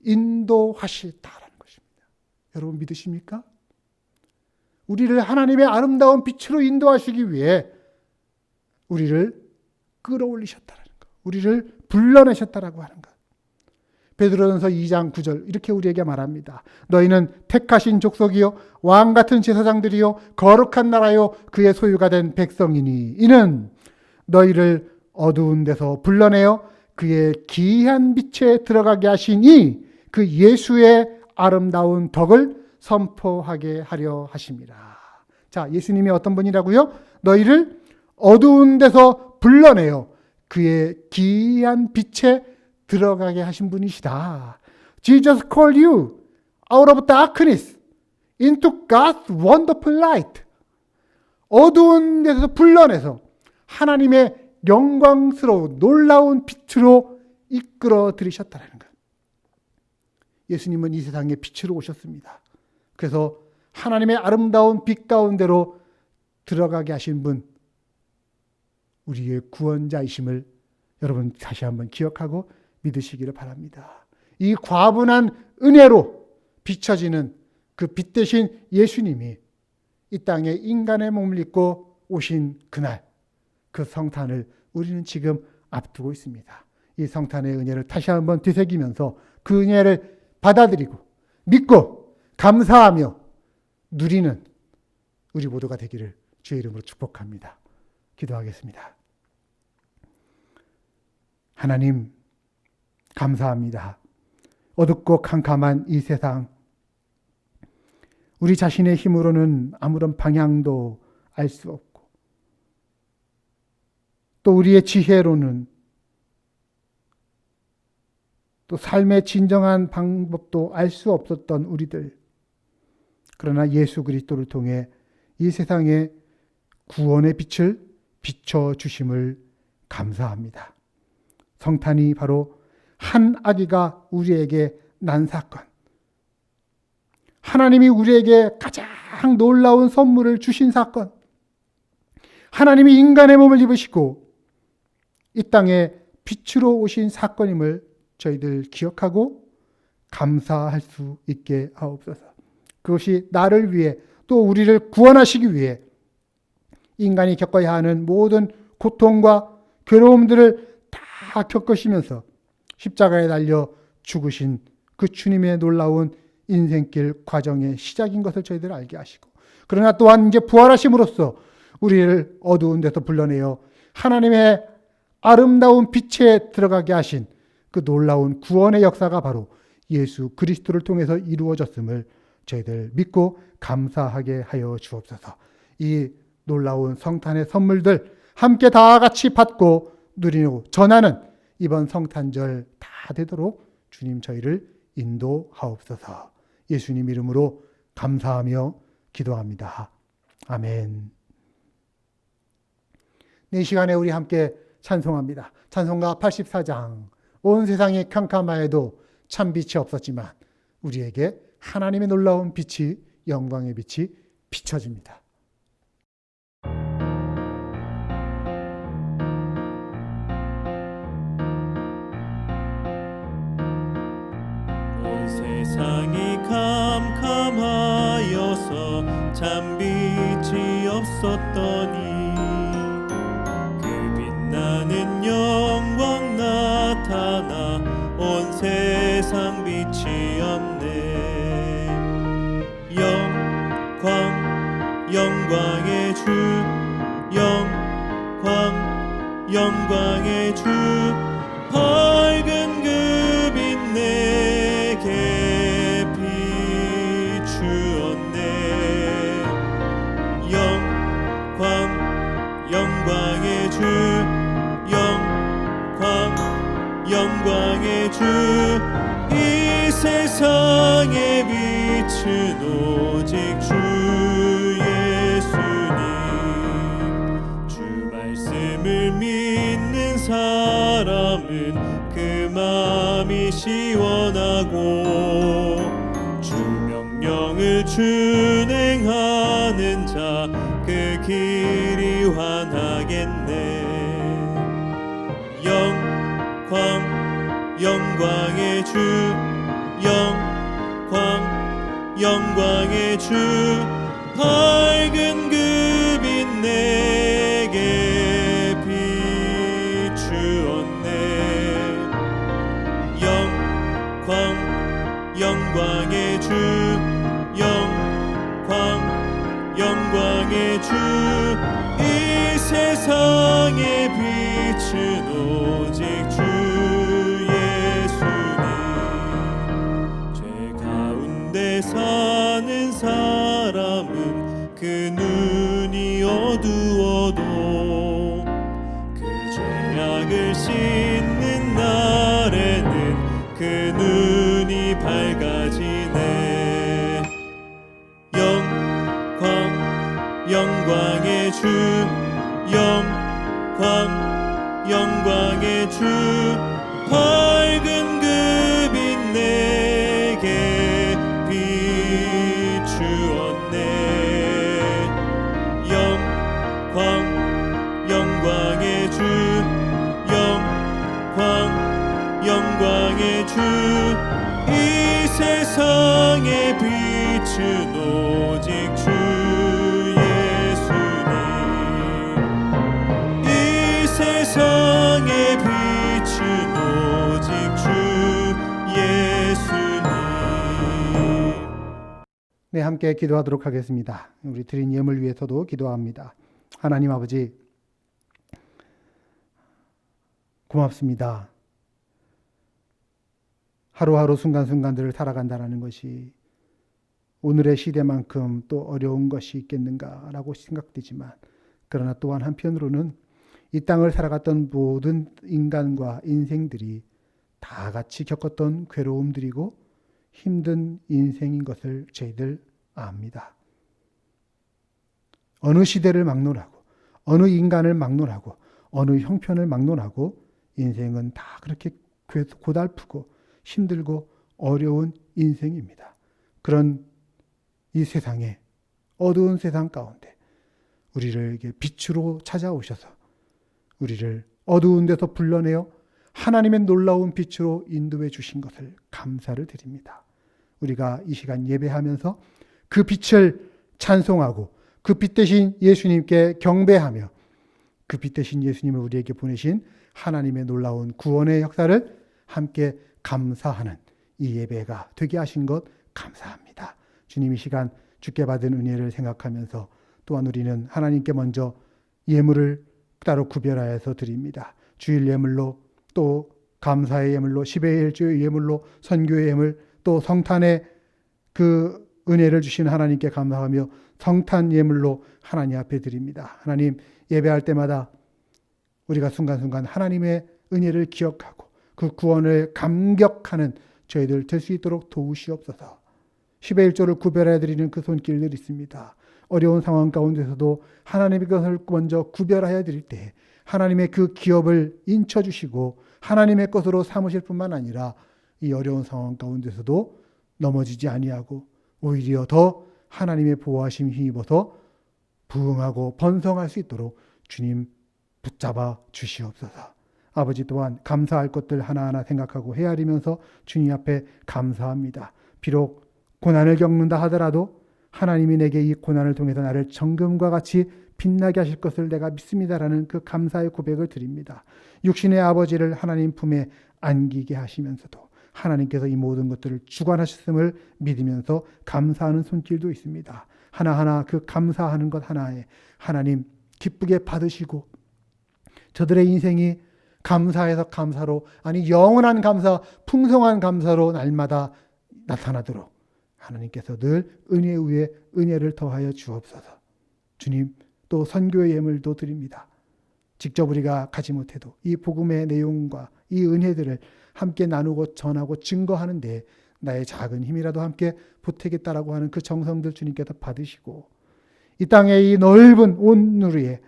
인도하실다라는 것입니다. 여러분 믿으십니까? 우리를 하나님의 아름다운 빛으로 인도하시기 위해 우리를 끌어올리셨다라는 것, 우리를 불러내셨다라고 하는 것. 베드로전서 2장 9절 이렇게 우리에게 말합니다. 너희는 택하신 족속이요 왕 같은 제사장들이요 거룩한 나라요 그의 소유가 된 백성이니 이는 너희를 어두운 데서 불러내어 그의 기이한 빛에 들어가게 하시니 그 예수의 아름다운 덕을 선포하게 하려 하십니다. 자, 예수님이 어떤 분이라고요? 너희를 어두운 데서 불러내어 그의 기이한 빛에 들어가게 하신 분이시다. Jesus called you out of darkness into God's wonderful light. 어두운 데서 불러내서 하나님의 영광스러운 놀라운 빛으로 이끌어 들이셨다는 것. 예수님은 이 세상에 빛으로 오셨습니다. 그래서 하나님의 아름다운 빛 가운데로 들어가게 하신 분, 우리의 구원자이심을 여러분 다시 한번 기억하고 믿으시기를 바랍니다. 이 과분한 은혜로 비춰지는 그 빛 대신 예수님이 이 땅에 인간의 몸을 입고 오신 그날, 그 성탄을 우리는 지금 앞두고 있습니다. 이 성탄의 은혜를 다시 한번 되새기면서 그 은혜를 받아들이고 믿고 감사하며 누리는 우리 모두가 되기를 주의 이름으로 축복합니다. 기도하겠습니다. 하나님 감사합니다. 어둡고 캄캄한 이 세상, 우리 자신의 힘으로는 아무런 방향도 알 수 없고 또 우리의 지혜로는 또 삶의 진정한 방법도 알 수 없었던 우리들, 그러나 예수 그리스도를 통해 이 세상에 구원의 빛을 비춰주심을 감사합니다. 성탄이 바로 한 아기가 우리에게 난 사건, 하나님이 우리에게 가장 놀라운 선물을 주신 사건, 하나님이 인간의 몸을 입으시고 이 땅에 빛으로 오신 사건임을 저희들 기억하고 감사할 수 있게 하옵소서. 그것이 나를 위해 또 우리를 구원하시기 위해 인간이 겪어야 하는 모든 고통과 괴로움들을 다 겪으시면서 십자가에 달려 죽으신 그 주님의 놀라운 인생길 과정의 시작인 것을 저희들 알게 하시고, 그러나 또한 이제 부활하심으로써 우리를 어두운 데서 불러내어 하나님의 아름다운 빛에 들어가게 하신 그 놀라운 구원의 역사가 바로 예수 그리스도를 통해서 이루어졌음을 저희들 믿고 감사하게 하여 주옵소서. 이 놀라운 성탄의 선물들 함께 다 같이 받고 누리고 전하는 이번 성탄절 다 되도록 주님 저희를 인도하옵소서. 예수님 이름으로 감사하며 기도합니다. 아멘. 이 시간에 우리 함께 찬송합니다. 찬송가 84장. 온 세상이 캄캄하여도 참 빛이 없었지만 우리에게 하나님의 놀라운 빛이, 영광의 빛이 비춰집니다. 온 세상이 캄캄하여서 참 빛이 없었더니 그 빛나는 영광 나타나 온 세상 세상 빛이 없네. 영광의 주, 영광의 주, 밝은 그 빛 내게 비추었네. 영광의 주, 영광의 주, 이 세상의 빛은 오직 주 예수님. 주 말씀을 믿는 사람은 그 마음이 시원하고 주 명령을 준행하는 자 그 길이 환하겠네. 영광의 주, 영광의 주, 밝은 그 빛 내게 비추었네. 영광의 주, 영광의 주, 이 세상의 빛은 오직 주 예수님. 죄 가운데 사는 사람은 그 눈이 어두워도 그 죄악을 씻는 날에는 그 눈이 밝아지네. 영광의 주, 영광의 주, 밝은 그 빛 내게 비추었네. 영광의 주, 영광의 주, 이 세상의 빛은 오직 주 예수님. 이 세상의 빛은 오직 주 예수님. 네, 함께 기도하도록 하겠습니다. 우리 드린 예물 위해서도 기도합니다. 하나님 아버지, 고맙습니다. 하루하루 순간순간들을 살아간다는 것이 오늘의 시대만큼 또 어려운 것이 있겠는가라고 생각되지만, 그러나 또한 한편으로는 이 땅을 살아갔던 모든 인간과 인생들이 다 같이 겪었던 괴로움들이고 힘든 인생인 것을 저희들 압니다. 어느 시대를 막론하고 어느 인간을 막론하고 어느 형편을 막론하고 인생은 다 그렇게 고달프고 힘들고 어려운 인생입니다. 그런 이 세상에, 어두운 세상 가운데 우리를 이렇게 빛으로 찾아오셔서 우리를 어두운 데서 불러내어 하나님의 놀라운 빛으로 인도해 주신 것을 감사를 드립니다. 우리가 이 시간 예배하면서 그 빛을 찬송하고 그 빛 대신 예수님께 경배하며 그 빛 대신 예수님을 우리에게 보내신 하나님의 놀라운 구원의 역사를 함께 감사하는 이 예배가 되게 하신 것 감사합니다. 주님, 이 시간 주께 받은 은혜를 생각하면서 또한 우리는 하나님께 먼저 예물을 따로 구별하여서 드립니다. 주일 예물로, 또 감사의 예물로, 10의 1주의 예물로, 선교의 예물, 또 성탄의 그 은혜를 주신 하나님께 감사하며 성탄 예물로 하나님 앞에 드립니다. 하나님, 예배할 때마다 우리가 순간순간 하나님의 은혜를 기억하고 그 구원을 감격하는 저희들 될 수 있도록 도우시옵소서. 10의 1조를 구별해 드리는 그 손길들 있습니다. 어려운 상황 가운데서도 하나님의 것을 먼저 구별하여 드릴 때 하나님의 그 기업을 인쳐주시고 하나님의 것으로 삼으실 뿐만 아니라 이 어려운 상황 가운데서도 넘어지지 아니하고 오히려 더 하나님의 보호하심 힘입어서 부흥하고 번성할 수 있도록 주님 붙잡아 주시옵소서. 아버지, 또한 감사할 것들 하나하나 생각하고 헤아리면서 주님 앞에 감사합니다. 비록 고난을 겪는다 하더라도 하나님이 내게 이 고난을 통해서 나를 정금과 같이 빛나게 하실 것을 내가 믿습니다라는 그 감사의 고백을 드립니다. 육신의 아버지를 하나님 품에 안기게 하시면서도 하나님께서 이 모든 것들을 주관하셨음을 믿으면서 감사하는 손길도 있습니다. 하나하나 그 감사하는 것 하나에 하나님 기쁘게 받으시고 저들의 인생이 감사에서 감사로, 아니 영원한 감사, 풍성한 감사로 날마다 나타나도록 하나님께서 늘 은혜 위에 은혜를 더하여 주옵소서. 주님, 또 선교의 예물도 드립니다. 직접 우리가 가지 못해도 이 복음의 내용과 이 은혜들을 함께 나누고 전하고 증거하는 데 나의 작은 힘이라도 함께 보태겠다라고 하는 그 정성들 주님께서 받으시고, 이 땅의 이 넓은 온 누리에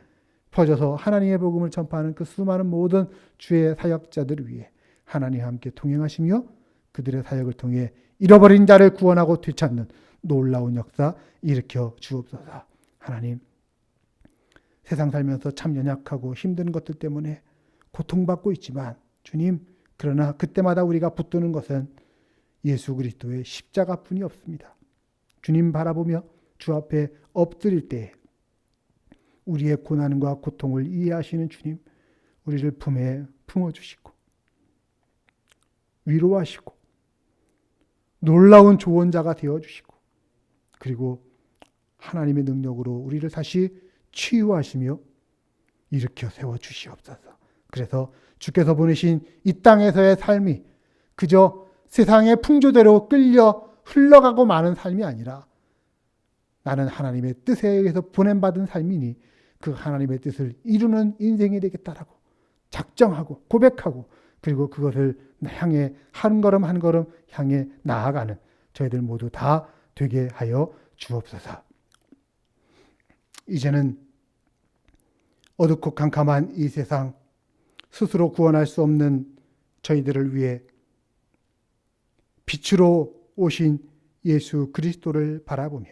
퍼져서 하나님의 복음을 전파하는 그 수많은 모든 주의 사역자들을 위해 하나님 함께 동행하시며 그들의 사역을 통해 잃어버린 자를 구원하고 되찾는 놀라운 역사 일으켜 주옵소서. 하나님, 세상 살면서 참 연약하고 힘든 것들 때문에 고통받고 있지만 주님, 그러나 그때마다 우리가 붙드는 것은 예수 그리스도의 십자가뿐이 없습니다. 주님 바라보며 주 앞에 엎드릴 때 우리의 고난과 고통을 이해하시는 주님, 우리를 품에 품어주시고 위로하시고 놀라운 조언자가 되어주시고, 그리고 하나님의 능력으로 우리를 다시 치유하시며 일으켜 세워주시옵소서. 그래서 주께서 보내신 이 땅에서의 삶이 그저 세상의 풍조대로 끌려 흘러가고 마는 삶이 아니라 나는 하나님의 뜻에 의해서 보냄받은 삶이니 그 하나님의 뜻을 이루는 인생이 되겠다라고 작정하고 고백하고, 그리고 그것을 향해 한 걸음 한 걸음 향해 나아가는 저희들 모두 다 되게 하여 주옵소서. 이제는 어둡고 캄캄한 이 세상, 스스로 구원할 수 없는 저희들을 위해 빛으로 오신 예수 그리스도를 바라보며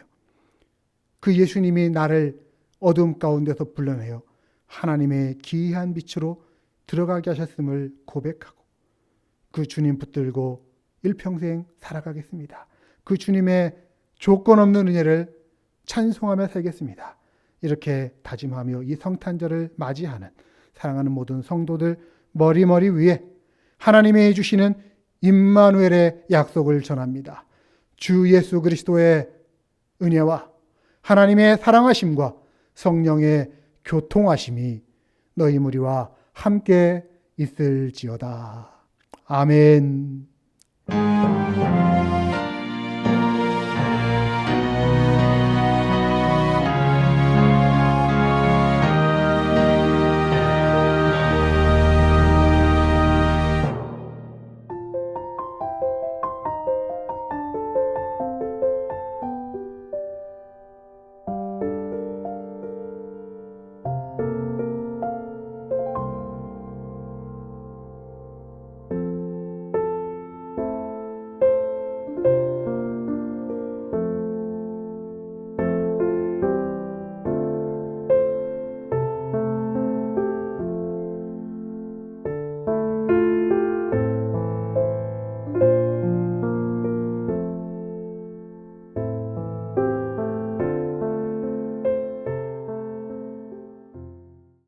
그 예수님이 나를 어둠 가운데서 불러내어 하나님의 기이한 빛으로 들어가게 하셨음을 고백하고 그 주님 붙들고 일평생 살아가겠습니다. 그 주님의 조건 없는 은혜를 찬송하며 살겠습니다. 이렇게 다짐하며 이 성탄절을 맞이하는 사랑하는 모든 성도들 머리머리 위에 하나님이 해주시는 임마누엘의 약속을 전합니다. 주 예수 그리스도의 은혜와 하나님의 사랑하심과 성령의 교통하심이 너희 무리와 함께 있을지어다. 아멘.